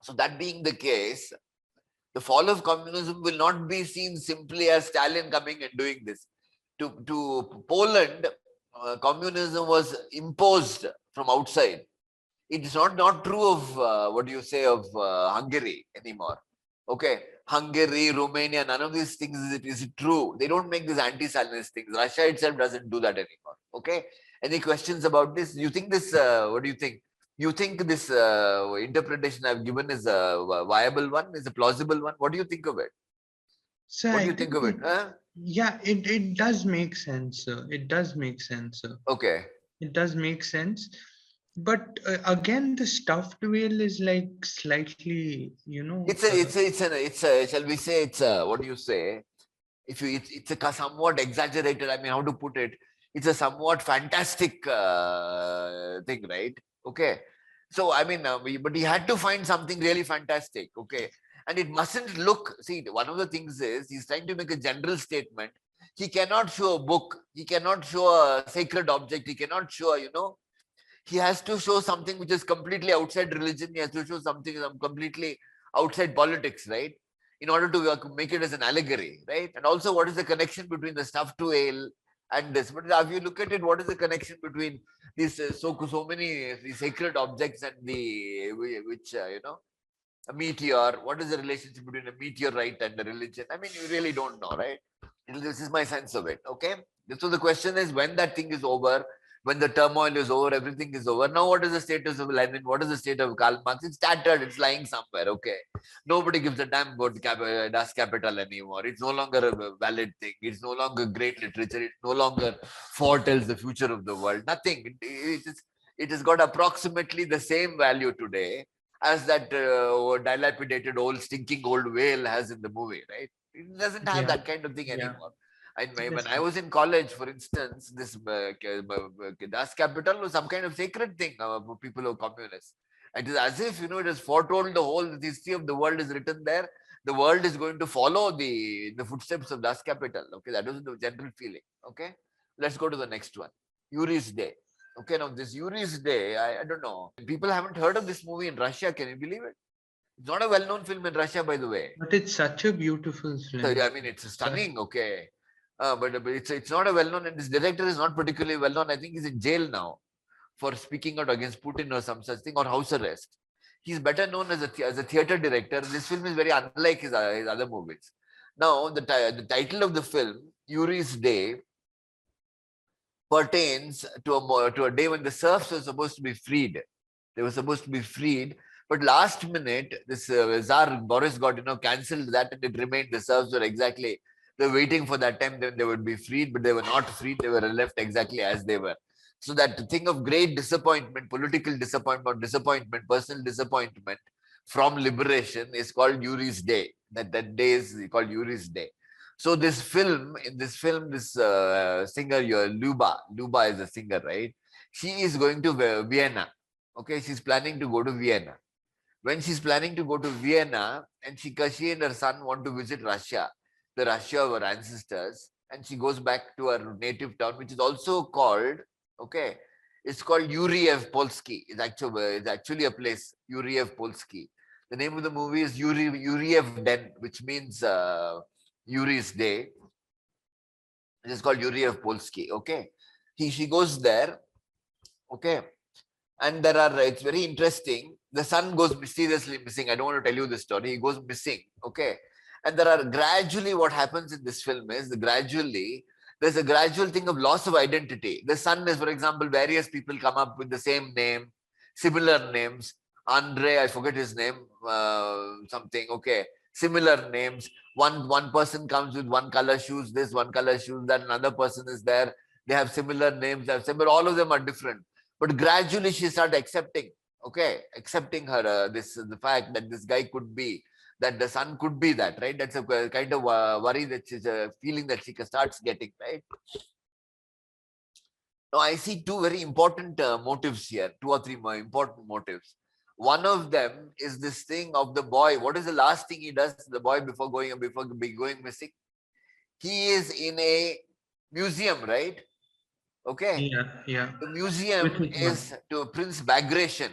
So that being the case, the fall of communism will not be seen simply as Stalin coming and doing this. To Poland, communism was imposed from outside. It's not true of what do you say of Hungary anymore. Okay, Hungary, Romania, none of these things is true. They don't make these anti-Stalinist things. Russia itself doesn't do that anymore. Okay, any questions about this? You think this? What do you think? You think this interpretation I've given is a viable one? Is a plausible one? What do you think of it? So What do I you think think of it? yeah, it does make sense, sir. It does make sense, sir. Okay. It does make sense. But again, the stuffed whale is like slightly, It's a shall we say, it's a, what do you say? If you, it's a somewhat exaggerated, I mean, how to put it? It's a somewhat fantastic thing, right? Okay. So, I mean, but he had to find something really fantastic. Okay. And it mustn't look, see, one of the things is he's trying to make a general statement. He cannot show a book. He cannot show a sacred object. He cannot show, he has to show something which is completely outside religion. He has to show something completely outside politics, right? In order to make it as an allegory, right? And also, what is the connection between the stuffed whale and this? But if you look at it, what is the connection between these so many these sacred objects and the which a meteor? What is the relationship between a meteorite and a religion? I mean, you really don't know, right? This is my sense of it. Okay. So the question is, when that thing is over, when the turmoil is over, everything is over. Now, what is the status of Lenin? What is the state of Karl Marx? It's tattered. It's lying somewhere. Okay. Nobody gives a damn about Das Kapital anymore. It's no longer a valid thing. It's no longer great literature. It no longer foretells the future of the world. Nothing. It has got approximately the same value today as that dilapidated old stinking old whale has in the movie, right? It doesn't have that kind of thing anymore. And when I was in college, for instance, this Das Kapital was some kind of sacred thing for people who are communists. It is as if, it is foretold, the whole history of the world is written there. The world is going to follow the footsteps of Das Kapital. Okay, that was the general feeling. Okay, let's go to the next one. Yuri's Day. Okay, now this Yuri's Day, I don't know. People haven't heard of this movie in Russia. Can you believe it? It's not a well-known film in Russia, by the way. But it's such a beautiful film. So, I mean, it's stunning. Okay. But it's not a well-known, and this director is not particularly well-known. I think he's in jail now for speaking out against Putin or some such thing, or house arrest. He's better known as a theater director. This film is very unlike his other movies. Now, the title of the film, Yuri's Day, pertains to a day when the serfs were supposed to be freed. They were supposed to be freed, but last minute, this Tsar Boris got cancelled that, and it remained. The serfs were exactly, they were waiting for that time then they would be freed, but they were not freed. They were left exactly as they were. So that thing of great disappointment, political disappointment, personal disappointment from liberation is called Yuri's Day. That day is called Yuri's Day. So this film, this singer, Luba is a singer, right? She is going to Vienna. Okay, she's planning to go to Vienna. When she's planning to go to Vienna, and she and her son want to visit Russia, the Russia of her ancestors, and she goes back to her native town, which is also called, okay, It's called Yuriev Polski. It's actually a place, Yuriev Polski. The name of the movie is Yuriev Den, which means Yuri's Day. It is called Yuriev Polski. Okay, she goes there. Okay, and there are, it's very interesting. The son goes mysteriously missing. I don't want to tell you the story. He goes missing. Okay, and there are gradually, what happens in this film is there's a gradual thing of loss of identity. The son is, for example, various people come up with the same name, similar names. Andre, I forget his name, something. Okay, similar names. One person comes with one color shoes, this one color shoes, that another person is there. They have similar names, but all of them are different. But gradually she started accepting, accepting her the fact that this guy could be, that the son could be that, right? That's a kind of worry, that she's a feeling that she starts getting, right? Now I see two very important motives here, two or three more important motives. One of them is this thing of the boy. What is the last thing he does, the boy, before going missing? He is in a museum, right? Okay. Yeah. The museum With his is mom. to Prince Bagration,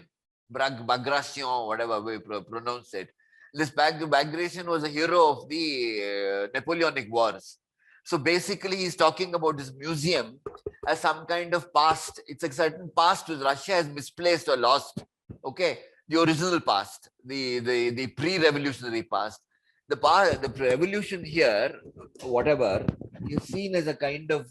whatever we pronounce it. This Bagration was a hero of the Napoleonic Wars. So basically, he's talking about this museum as some kind of past. It's a certain past which Russia has misplaced or lost. Okay, the original past, the pre-revolutionary past. The revolution here, whatever, is seen as a kind of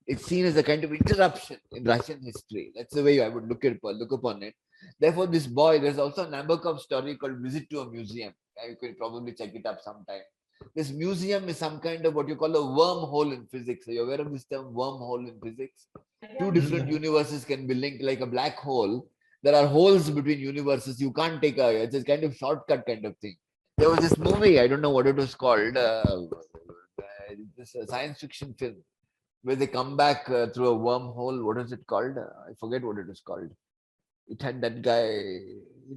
it's seen as a kind of interruption in Russian history. That's the way I would look upon it. Therefore, this boy, there's also a Nabokov story called Visit to a Museum. You can probably check it up sometime. This museum is some kind of what you call a wormhole in physics. Are you aware of this term, wormhole in physics? Two different universes can be linked like a black hole. There are holes between universes. You can't take it's a kind of shortcut kind of thing. There was this movie, I don't know what it was called, this science fiction film, where they come back through a wormhole. What is it called? I forget what it is called. It had that guy.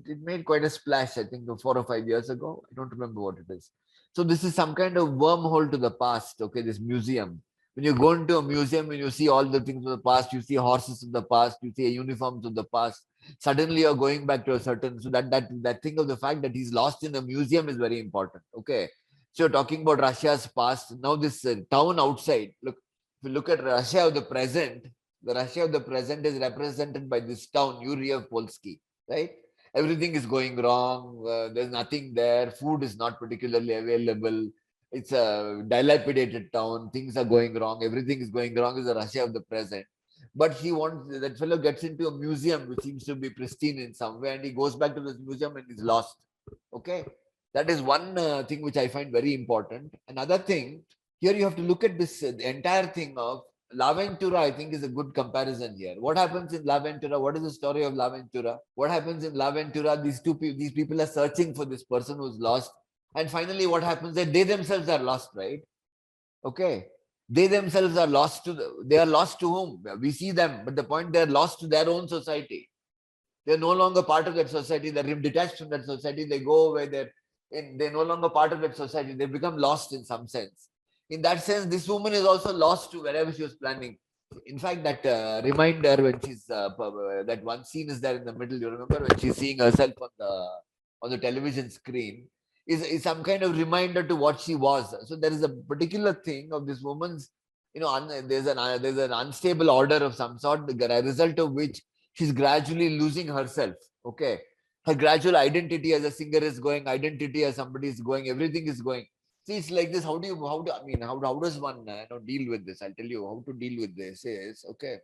It made quite a splash, I think, 4 or 5 years ago. I don't remember what it is. So this is some kind of wormhole to the past. Okay, this museum. When you go into a museum and you see all the things of the past, you see horses of the past, you see uniforms of the past. Suddenly you're going back to a certain. So that thing of the fact that he's lost in a museum is very important. Okay. So you're talking about Russia's past. Now this town outside. Look, if you look at Russia of the present, the Russia of the present is represented by this town, Yuriev Polski, right? Everything is going wrong. There's nothing there. Food is not particularly available. It's a dilapidated town. Things are going wrong. Everything is going wrong. Is the Russia of the present. But that fellow gets into a museum which seems to be pristine in some way, and he goes back to this museum and he's lost. Okay, that is one thing which I find very important. Another thing, here you have to look at this the entire thing of L'Avventura. I think is a good comparison here. What happens in L'Avventura? What is the story of L'Avventura? What happens in L'Avventura? These people are searching for this person who's lost, and finally, what happens? That they themselves are lost, right? Okay, they themselves are lost they are lost to whom? We see them, but the point, they are lost to their own society. They're no longer part of that society. They're detached from that society. They go where they're no longer part of that society. They become lost in some sense. In that sense, this woman is also lost to wherever she was planning. In fact, that reminder when she's that one scene is there in the middle. You remember when she's seeing herself on the television screen, is some kind of reminder to what she was. So there is a particular thing of this woman's, there's an unstable order of some sort, the result of which she's gradually losing herself. Okay, her gradual identity as a singer is going, identity as somebody is going, everything is going. See, it's like this. How does one deal with this? I'll tell you how to deal with this is, okay,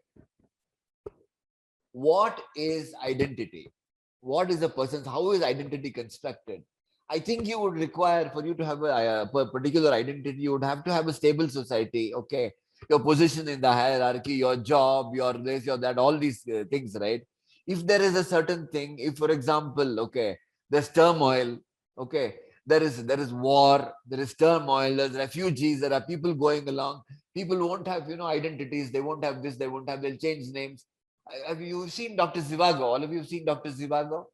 what is identity? What is a person's, how is identity constructed? I think you would require, for you to have a particular identity, you would have to have a stable society, okay? Your position in the hierarchy, your job, your this, your that, all these things, right? If there is a certain thing, if for example, okay, there's turmoil, okay, there is war, there is turmoil, there's refugees, there are people going along, people won't have, identities, they won't have this, they won't have, they'll change names. Have you seen Dr. Zhivago? All of you have seen Dr. Zhivago?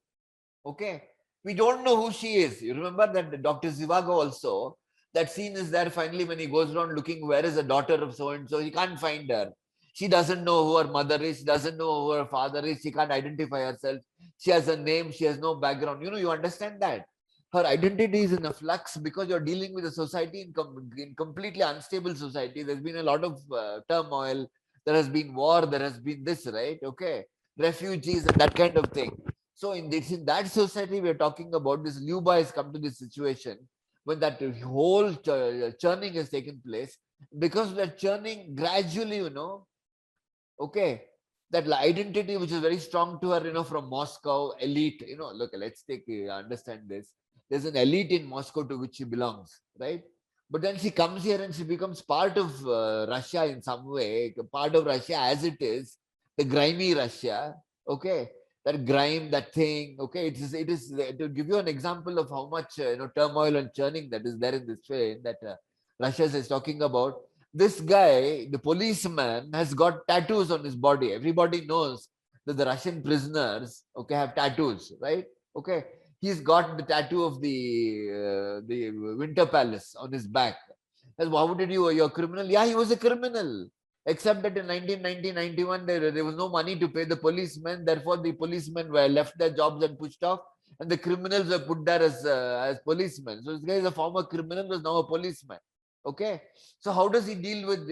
Okay. We don't know who she is. You remember that Dr. Zhivago also, that scene is there finally when he goes around looking, where is the daughter of so-and-so? He can't find her. She doesn't know who her mother is. She doesn't know who her father is. She can't identify herself. She has a name. She has no background. You understand that. Her identity is in a flux because you're dealing with a society in completely unstable society. There's been a lot of turmoil. There has been war. There has been this, right? Okay. Refugees and that kind of thing. So in that society, we're talking about this. Luba has come to this situation when that whole churning has taken place, because that churning gradually, okay, that identity which is very strong to her, from Moscow, elite, look, let's understand this. There's an elite in Moscow to which she belongs, right? But then she comes here and she becomes part of Russia in some way, part of Russia as it is, the grimy Russia, okay? That grime, that thing, okay? It is to give you an example of how much turmoil and churning that is there in this way that Russia is talking about. This guy, the policeman, has got tattoos on his body. Everybody knows that the Russian prisoners, okay, have tattoos, right? Okay, he's got the tattoo of the Winter Palace on his back. As how did you're a criminal? Yeah, he was a criminal. Except that in 1990-91, there was no money to pay the policemen. Therefore, the policemen were left their jobs and pushed off, and the criminals were put there as policemen. So this guy is a former criminal, was now a policeman. Okay, so how does he deal with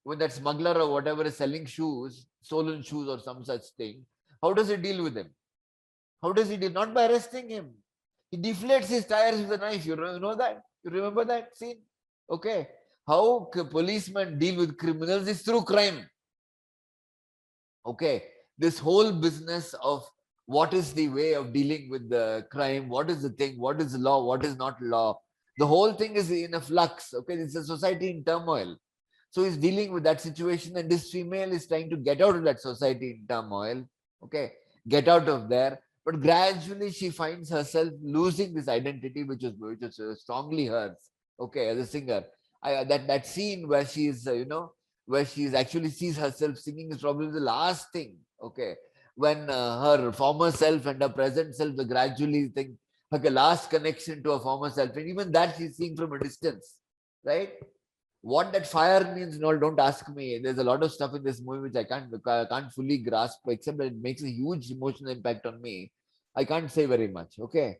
when that smuggler or whatever is selling shoes, stolen shoes or some such thing? How does he deal with him? How does he deal? Not by arresting him. He deflates his tires with a knife. You know that? You remember that scene? Okay. How policemen deal with criminals is through crime. Okay. This whole business of what is the way of dealing with the crime, what is the thing, what is law, what is not law. The whole thing is in a flux. Okay. It's a society in turmoil. So he's dealing with that situation, and this female is trying to get out of that society in turmoil. Okay. Get out of there. But gradually she finds herself losing this identity, which is strongly hers. Okay, as a singer, that scene where she's where she's actually sees herself singing is probably the last thing. Okay, when her former self and her present self the gradually think like a last connection to her former self, and even that she's seeing from a distance, right? What that fire means, no, don't ask me. There's a lot of stuff in this movie which I can't fully grasp, except that it makes a huge emotional impact on me. I can't say very much. Okay,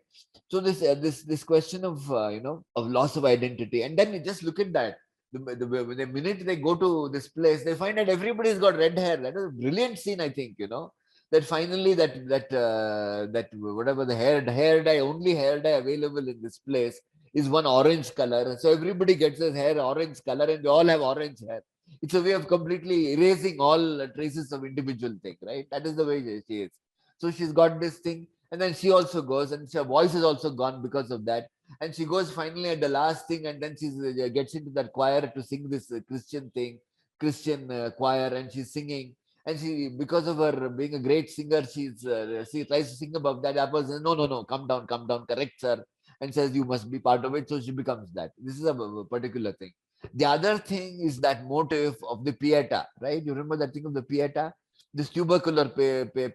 so this question of of loss of identity, and then you just look at that. The minute they go to this place, they find that everybody's got red hair. That is a brilliant scene, I think. That finally that whatever the hair dye, only hair dye available in this place is one orange color. So everybody gets his hair orange color and they all have orange hair. It's a way of completely erasing all traces of individual thing, right? That is the way she is. So she's got this thing, and then she also goes, and her voice is also gone because of that. And she goes finally at the last thing, and then she gets into that choir to sing this Christian thing, Christian choir, and she's singing. And she, because of her being a great singer, she tries to sing above that. That person, no, come down, corrects her and says you must be part of it. So she becomes that. This is a particular thing. The other thing is that motive of the Pieta, right? You remember that thing of the Pieta? This tubercular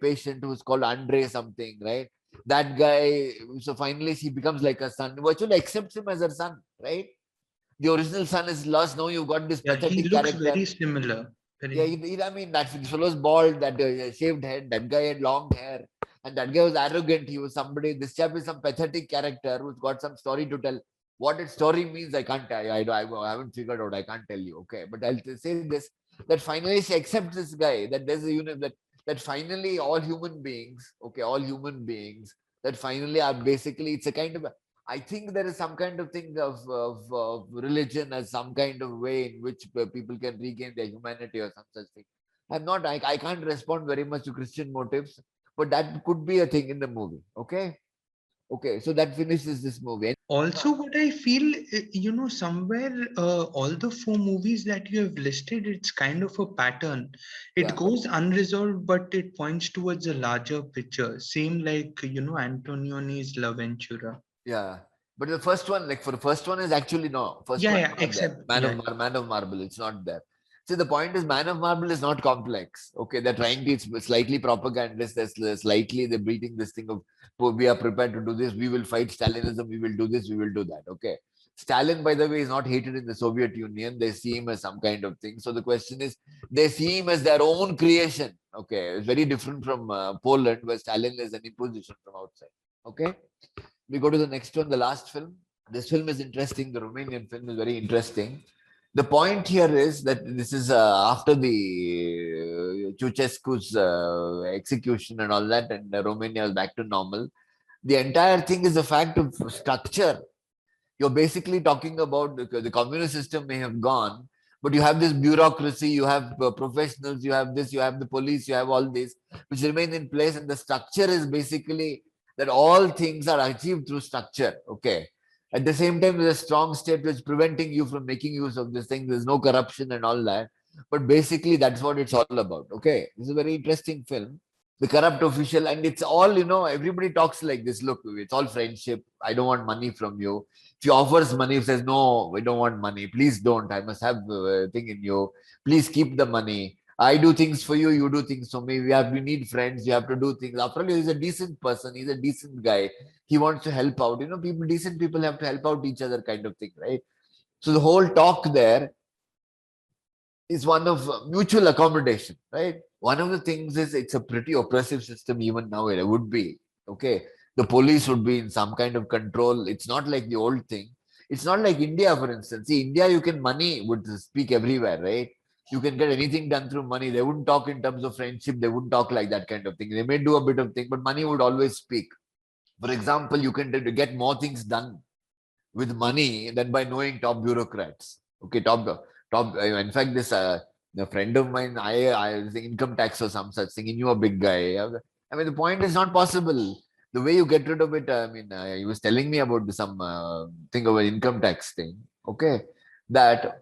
patient who's called Andre something, right? That guy, so finally she becomes like a son, virtually accepts him as her son, right? The original son is lost. Now you've got this Yeah, he pathetic looks character. very similar. Yeah, Very. I mean, that fellow's bald, that shaved head, that guy had long hair, and that guy was arrogant. He was somebody, this chap is some pathetic character who's got some story to tell. What that story means, I can't tell you. I haven't figured out. I can't tell you. Okay, but I'll say this: that finally she accepts this guy. That there's a unit that finally all human beings, okay, all human beings, that finally are basically, it's a kind of, I think there is some kind of thing of religion as some kind of way in which people can regain their humanity or some such thing. I can't respond very much to Christian motives, but that could be a thing in the movie. Okay. Okay. So that finishes this movie. Also, what I feel, somewhere all the four movies that you have listed, it's kind of a pattern. It Yeah. goes unresolved, but it points towards a larger picture. Same like, Antonioni's La Ventura. Yeah. But the first one, like for the first one is actually no. First Yeah, one is yeah, not there. except, yeah. Man of Marble, it's not there. See, the point is Man of Marble is not complex. Okay, they're trying to, it's slightly propagandist, there's slightly they're beating this thing of, oh, we are prepared to do this, we will fight Stalinism, we will do this, we will do that. Okay. Stalin, by the way, is not hated in the Soviet Union. They see him as some kind of thing. So the question is, they see him as their own creation. Okay, it's very different from Poland, where Stalin is an imposition from outside. Okay, we go to the next one, the last film. This film is interesting. The Romanian film is very interesting. The point here is that this is after the Ceausescu's execution and all that, and Romania was back to normal. The entire thing is a fact of structure. You're basically talking about the communist system may have gone, but you have this bureaucracy, you have professionals, you have this, you have the police, you have all this, which remain in place. And the structure is basically that all things are achieved through structure. Okay. At the same time, there's a strong state which is preventing you from making use of this thing. There's no corruption and all that. But basically, that's what it's all about. Okay. This is a very interesting film. The corrupt official, and it's all, everybody talks like this. Look, it's all friendship. I don't want money from you. If he offers money, he says, no, we don't want money. Please don't. I must have a thing in you. Please keep the money. I do things for you. You do things for me. We need friends. You have to do things. After all, he's a decent person. He's a decent guy. He wants to help out. Decent people have to help out each other kind of thing, right? So the whole talk there is one of mutual accommodation, right? One of the things is it's a pretty oppressive system even now. It would be, okay. The police would be in some kind of control. It's not like the old thing. It's not like India, for instance. See, India, money would speak everywhere, right? You can get anything done through money. They wouldn't talk in terms of friendship. They wouldn't talk like that kind of thing. They may do a bit of thing, but money would always speak. For example, you can get more things done with money than by knowing top bureaucrats. Okay, top. In fact, this a friend of mine, I was income tax or some such thing. He knew a big guy. I mean, the point is not possible. The way you get rid of it. I mean, he was telling me about some thing of an income tax thing. Okay, that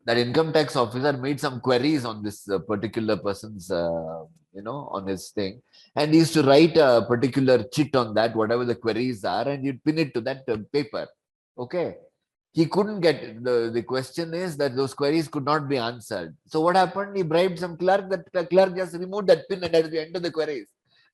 income tax officer made some queries on this particular person's, on his thing, and he used to write a particular chit on that, whatever the queries are, and you'd pin it to that paper. Okay. He couldn't get it. The question is that those queries could not be answered. So what happened? He bribed some clerk. That clerk just removed that pin and at the end of the queries.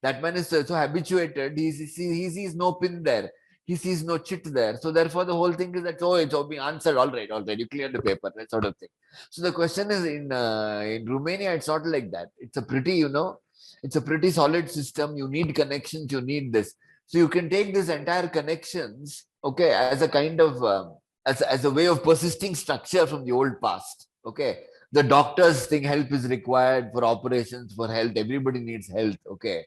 That man is so habituated. He sees no pin there. He sees no chit there. So therefore, the whole thing is that, it's all being answered. All right. You clear the paper. That sort of thing. So the question is in Romania, it's not like that. It's a pretty solid system. You need connections. You need this. So you can take this entire connections, okay, as a kind of as a way of persisting structure from the old past. Okay. The doctors think help is required for operations, for health. Everybody needs health. Okay.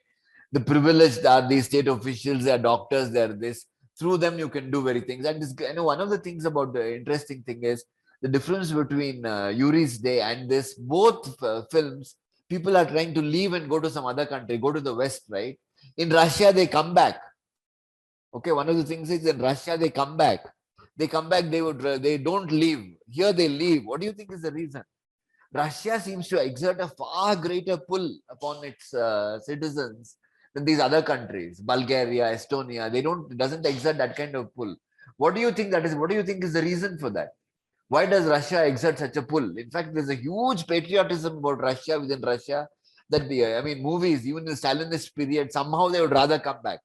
The privileged are these state officials, they are doctors, they are this. Through them, you can do very things. And this, one of the things about the interesting thing is the difference between Yuri's Day and this, both films, people are trying to leave and go to some other country, go to the West, right? In Russia, they come back. Okay. One of the things is in Russia, they come back. They come back, they don't leave. Here they leave. What do you think is the reason? Russia seems to exert a far greater pull upon its citizens than these other countries. Bulgaria, Estonia, it doesn't exert that kind of pull. What do you think that is? What do you think is the reason for that? Why does Russia exert such a pull? In fact, there's a huge patriotism about Russia within Russia that movies, even in the Stalinist period, somehow they would rather come back.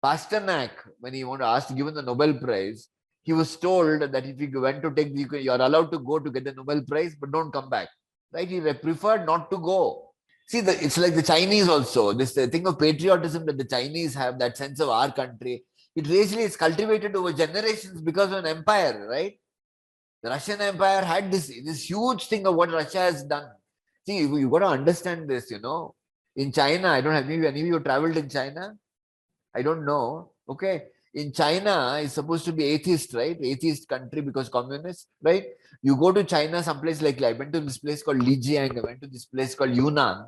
Pasternak, when he given the Nobel Prize, he was told that if you went to you're allowed to go to get the Nobel Prize, but don't come back. Right? He preferred not to go. See, it's like the Chinese also. This thing of patriotism that the Chinese have, that sense of our country, it really is cultivated over generations because of an empire, right? The Russian Empire had this huge thing of what Russia has done. See, you got to understand this, In China, I don't have any of you traveled in China? I don't know. Okay. In China, it's supposed to be atheist, right? Atheist country because communist, right? You go to China, someplace like I went to this place called Lijiang, I went to this place called Yunnan.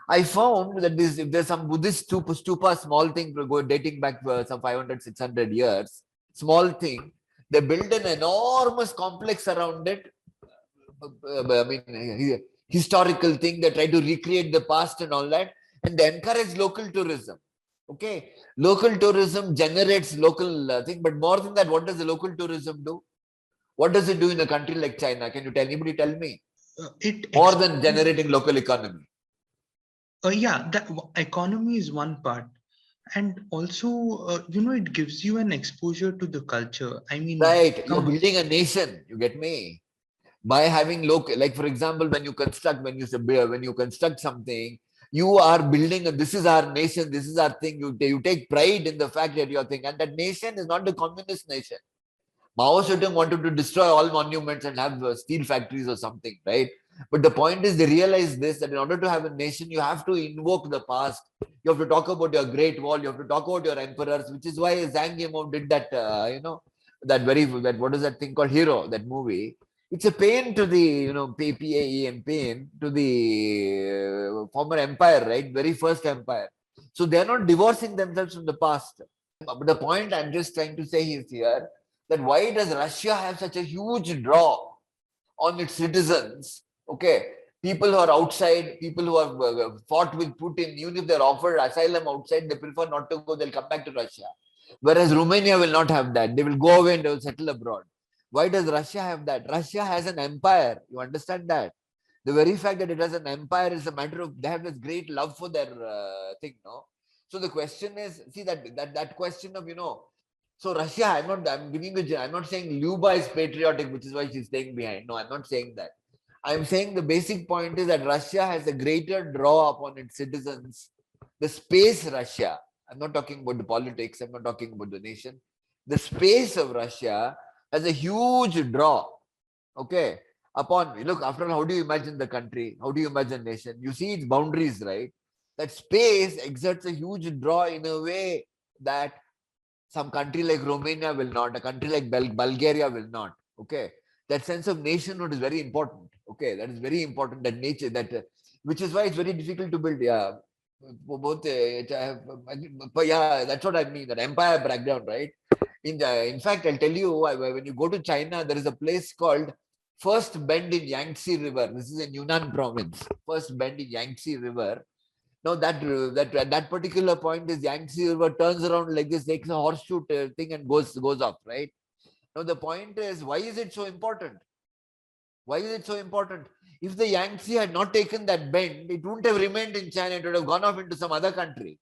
I found that if there's some Buddhist stupa, small thing dating back for some 500, 600 years, small thing, they built an enormous complex around it. Historical thing, they try to recreate the past and all that, and they encourage local tourism. Okay, local tourism generates local thing, but more than that, what does the local tourism do? What does it do in a country like China? Can you anybody tell me? More than generating local economy. Yeah, the economy is one part, And also, it gives you an exposure to the culture. I mean, Right. You're come. building a nation. You get me? By having local, like for example, when you construct something, you are building a, this is our nation, this is our thing. You take pride in the fact that your thing, and that nation is not the communist nation. Mao Zedong wanted to destroy all monuments and have steel factories or something, right? But the point is, they realize this, that in order to have a nation, you have to invoke the past. You have to talk about your Great Wall. You have to talk about your emperors, which is why Zhang Yimou did that. That what is that thing called Hero? That movie. It's a pain to the PPAE and pain to the former empire, right? Very first empire. So they are not divorcing themselves from the past. But the point I'm just trying to say is here that why does Russia have such a huge draw on its citizens? Okay, people who are outside, people who have fought with Putin, even if they're offered asylum outside, they prefer not to go, they'll come back to Russia. Whereas Romania will not have that. They will go away and they will settle abroad. Why does Russia have that? Russia has an empire. You understand that? The very fact that it has an empire is a matter of, they have this great love for their thing, no? So the question is, see that question of, so Russia, I'm not saying Luba is patriotic, which is why she's staying behind. No, I'm not saying that. I'm saying the basic point is that Russia has a greater draw upon its citizens. The space Russia, I'm not talking about the politics, I'm not talking about the nation. The space of Russia has a huge draw. Okay. Look, after all, how do you imagine the country? How do you imagine nation? You see its boundaries, right? That space exerts a huge draw in a way that some country like Romania will not, a country like Bulgaria will not. Okay. That sense of nationhood is very important. Okay. That is very important. That nature, which is why it's very difficult to build. Yeah. Both, but yeah, that's what I mean. That empire background, right? In fact, I'll tell you, when you go to China, there is a place called First Bend in Yangtze River. This is in Yunnan province. First Bend in Yangtze River. Now that particular point is Yangtze River turns around like this, takes a horseshoe thing and goes off, right? Now the point is, why is it so important? Why is it so important? If the Yangtze had not taken that bend, it wouldn't have remained in China. It would have gone off into some other country.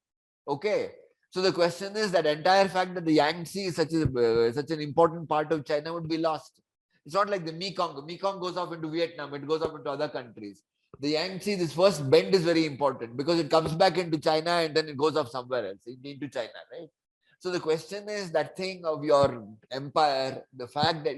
Okay. So the question is that entire fact that the Yangtze is such an important part of China would be lost. It's not like the Mekong. The Mekong goes off into Vietnam. It goes off into other countries. The Yangtze, this first bend is very important because it comes back into China and then it goes off somewhere else, into China, right? So the question is that thing of your empire, the fact that,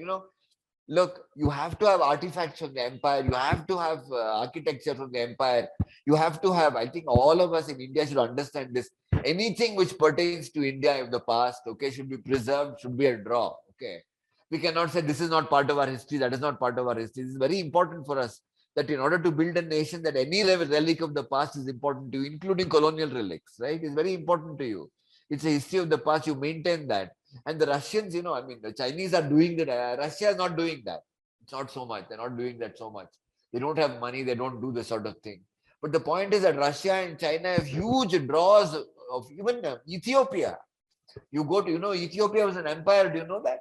look, you have to have artifacts from the empire. You have to have architecture from the empire. You have to have, I think all of us in India should understand this. Anything which pertains to India of the past, okay, should be preserved, should be a draw, okay. We cannot say this is not part of our history, that is not part of our history. This is very important for us, that in order to build a nation, that any relic of the past is important to you, including colonial relics, right? It's very important to you. It's a history of the past, you maintain that. And the Russians, the Chinese are doing that. Russia is not doing that. It's not so much. They're not doing that so much. They don't have money. They don't do this sort of thing. But the point is that Russia and China have huge draws of even Ethiopia. You go to, Ethiopia was an empire. Do you know that?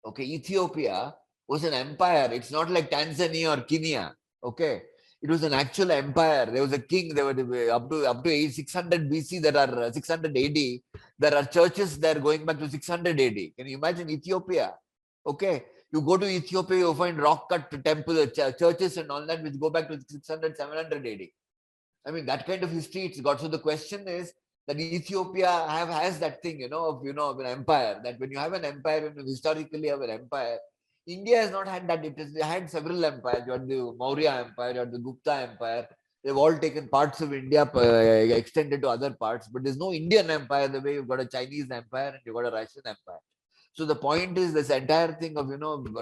Okay, Ethiopia was an empire. It's not like Tanzania or Kenya. Okay, it was an actual empire. There was a king. There were up to 600 BC. There are 600 AD. There are churches there going back to 600 AD. Can you imagine Ethiopia? Okay, you go to Ethiopia, you find rock cut temple churches and all that which go back to 600, 700 AD. I mean, that kind of history it's got. So the question is that Ethiopia has that thing, of an empire. That when you have an empire, when you historically have an empire, India has not had that. It has had several empires. You had the Maurya Empire, you had the Gupta Empire. They've all taken parts of India, extended to other parts. But there's no Indian empire the way you've got a Chinese empire and you've got a Russian empire. So the point is this entire thing of,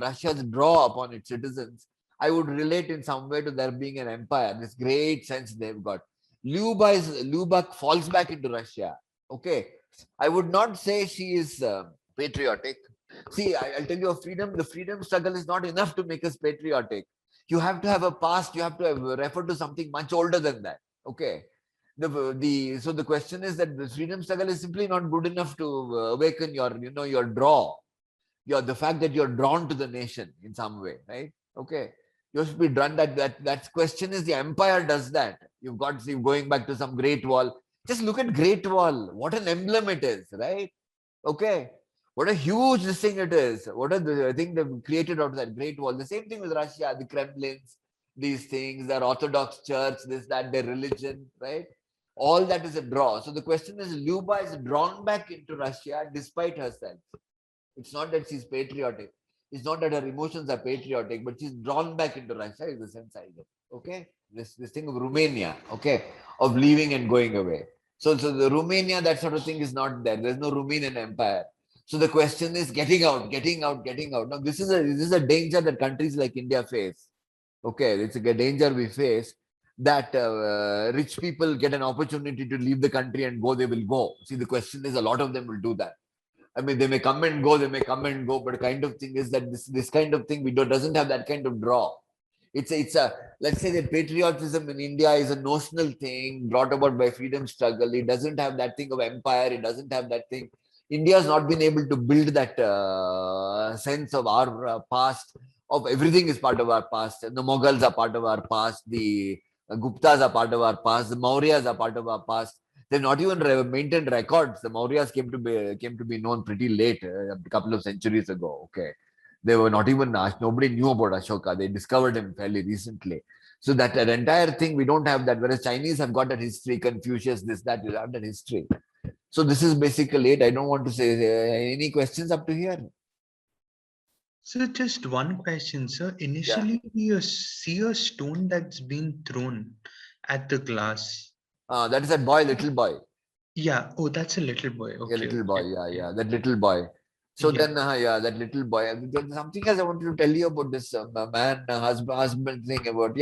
Russia's draw upon its citizens, I would relate in some way to there being an empire, this great sense they've got. Luba falls back into Russia. Okay. I would not say she is patriotic. See, I'll tell you, the freedom struggle is not enough to make us patriotic. You have to have a past, you have to refer to something much older than that. Okay. So the question is that the freedom struggle is simply not good enough to awaken your draw, the fact that you're drawn to the nation in some way, right? Okay. You should be drawn. That question is the empire does that. You've got going back to some great wall. Just look at Great Wall. What an emblem it is, right? Okay. What a huge thing it is. What a the thing they've created out of that Great Wall. The same thing with Russia, the Kremlins, these things, their Orthodox Church, this, that, their religion, right? All that is a draw. So the question is, Luba is drawn back into Russia despite herself. It's not that she's patriotic. It's not that her emotions are patriotic, but she's drawn back into Russia is the sense I get. Okay? This thing of Romania, okay, of leaving and going away. So the Romania, that sort of thing is not there. There's no Romanian Empire. So the question is getting out, getting out, getting out. Now this is a danger that countries like India face. Okay, it's a danger we face that rich people get an opportunity to leave the country and go, they will go. See, the question is a lot of them will do that. I mean, they may come and go, but the kind of thing is that this kind of thing doesn't have that kind of draw. It's a let's say that patriotism in India is a notional thing brought about by freedom struggle. It doesn't have that thing of empire. It doesn't have that thing. India has not been able to build that sense of our past. Of everything is part of our past. The Mughals are part of our past. The Guptas are part of our past. The Mauryas are part of our past. They've not even maintained records. The Mauryas came to be known pretty late, a couple of centuries ago. Okay, they were not even nobody knew about Ashoka. They discovered him fairly recently. So that entire thing, we don't have that. Whereas Chinese have got that history, Confucius, this, that, you have that history. So this is basically it. I don't want to say any questions up to here. So just one question, sir. Initially, you see a stone that's been thrown at the glass. That is that boy, little boy. Yeah. Oh, that's a little boy. Yeah, Okay. little boy. Yeah, that little boy. So Yeah. then, that little boy. There's something else I wanted to tell you about this man, husband thing about,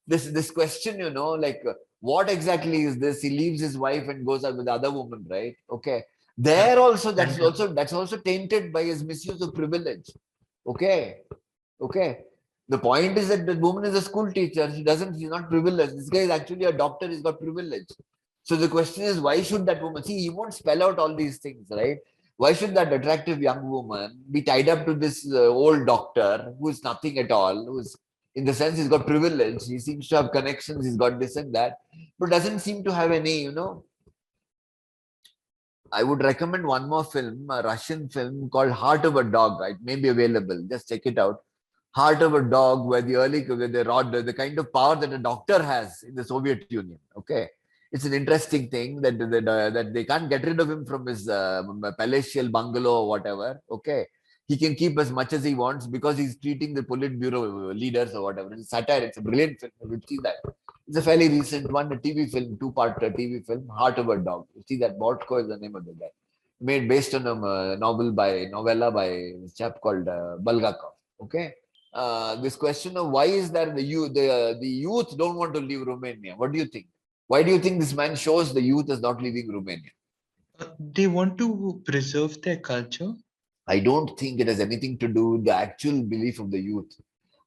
this question, like, what exactly is this? He leaves his wife and goes out with the other woman, right? Okay. There also, that's also tainted by his misuse of privilege. Okay. Okay. The point is that the woman is a school teacher. She's not privileged. This guy is actually a doctor. He's got privilege. So the question is, why should that woman, see, he won't spell out all these things, right? Why should that attractive young woman be tied up to this old doctor who is nothing at all, who's, in the sense, he's got privilege, he seems to have connections, he's got this and that, but doesn't seem to have any, I would recommend one more film, a Russian film called Heart of a Dog. It may be available. Just check it out. Heart of a Dog, where the kind of power that a doctor has in the Soviet Union. Okay, it's an interesting thing that they can't get rid of him from his palatial bungalow or whatever. Okay, he can keep as much as he wants because he's treating the Politburo leaders or whatever. It's satire. It's a brilliant film. You'll see that. It's a fairly recent one, a TV film, two-part TV film, Heart of a Dog. You see that Bortko is the name of the guy. Made based on a novella by a chap called Bulgakov. Okay. This question of why is that the youth don't want to leave Romania? What do you think? Why do you think this man shows the youth as not leaving Romania? They want to preserve their culture. I don't think it has anything to do with the actual belief of the youth.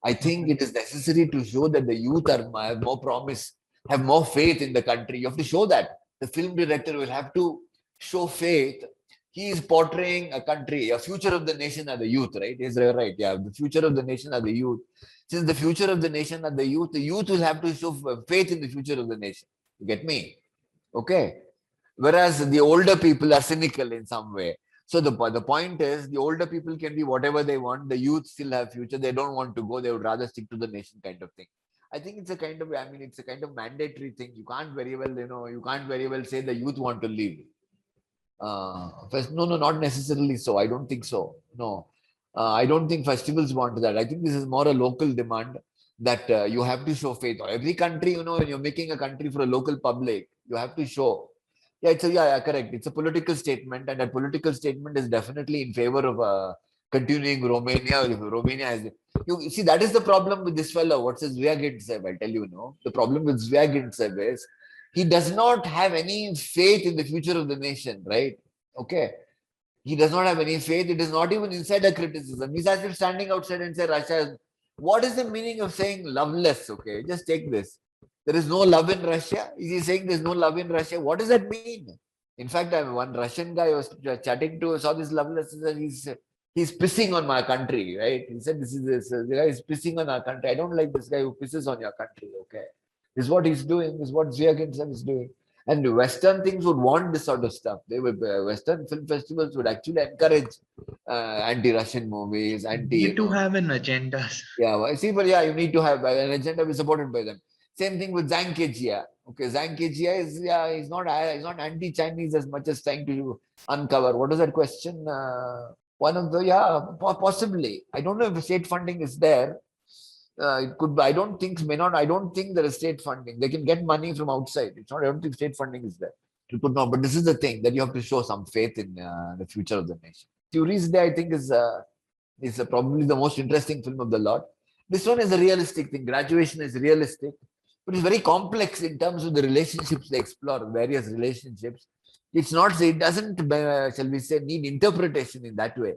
I think it is necessary to show that the youth have more promise, have more faith in the country. You have to show that. The film director will have to show faith. He is portraying a country, a future of the nation are the youth, right? Is right? Yeah, the future of the nation are the youth. Since the future of the nation are the youth will have to show faith in the future of the nation. You get me? Okay. Whereas the older people are cynical in some way. So the point is, the older people can be whatever they want. The youth still have future. They don't want to go. They would rather stick to the nation kind of thing. I think it's a kind of, it's a kind of mandatory thing. You can't very well say the youth want to leave. First, no, not necessarily so. I don't think so. No, I don't think festivals want that. I think this is more a local demand that you have to show faith. Every country, when you're making a country for a local public, you have to show. Yeah, correct. It's a political statement, and that political statement is definitely in favor of continuing Romania. If Romania has, you see, that is the problem with this fellow. What's his Zviagintsev? I'll tell you, the problem with Zviagintsev is he does not have any faith in the future of the nation, right? Okay. He does not have any faith. It is not even insider criticism. He's as if standing outside and say, Russia, what is the meaning of saying loveless? Okay, just take this. There is no love in Russia. Is he saying there's no love in Russia? What does that mean? In fact, one Russian guy I was chatting to, saw this loveless, he's pissing on my country, right? He said, the guy is pissing on our country. I don't like this guy who pisses on your country, okay? This is what he's doing. This is what Zviagintsev is doing. And Western things would want this sort of stuff. They would Western film festivals would actually encourage anti-Russian movies, Need to have an agenda. yeah, well, see, but yeah, you need to have an agenda be supported by them. Same thing with Zhang Kejia. Okay, Zhang Kejia is he's not anti-Chinese as much as trying to uncover. What was that question? One of the possibly. I don't know if state funding is there. It could be. I don't think may not. I don't think there is state funding. They can get money from outside. It's not. I don't think state funding is there. It could not. But this is the thing that you have to show some faith in the future of the nation. Theories Day, I think, is probably the most interesting film of the lot. This one is a realistic thing. Graduation is realistic, but it's very complex in terms of the relationships they explore, various relationships. It's not. It doesn't, shall we say, need interpretation in that way.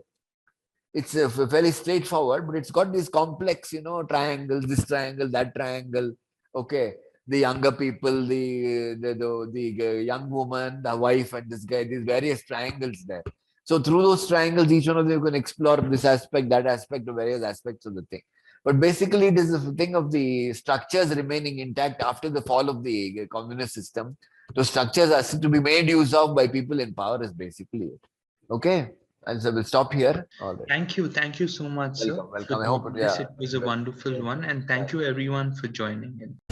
It's fairly straightforward, but it's got these complex, triangles, this triangle, that triangle. Okay, the younger people, the young woman, the wife, and this guy. These various triangles there. So through those triangles, each one of them can explore this aspect, that aspect, of various aspects of the thing. But basically, it is a thing of the structures remaining intact after the fall of the communist system. Those structures are to be made use of by people in power is basically it. Okay. And so we'll stop here. All right. Thank you so much, sir. Welcome. I hope It was a wonderful one, and thank you everyone for joining in.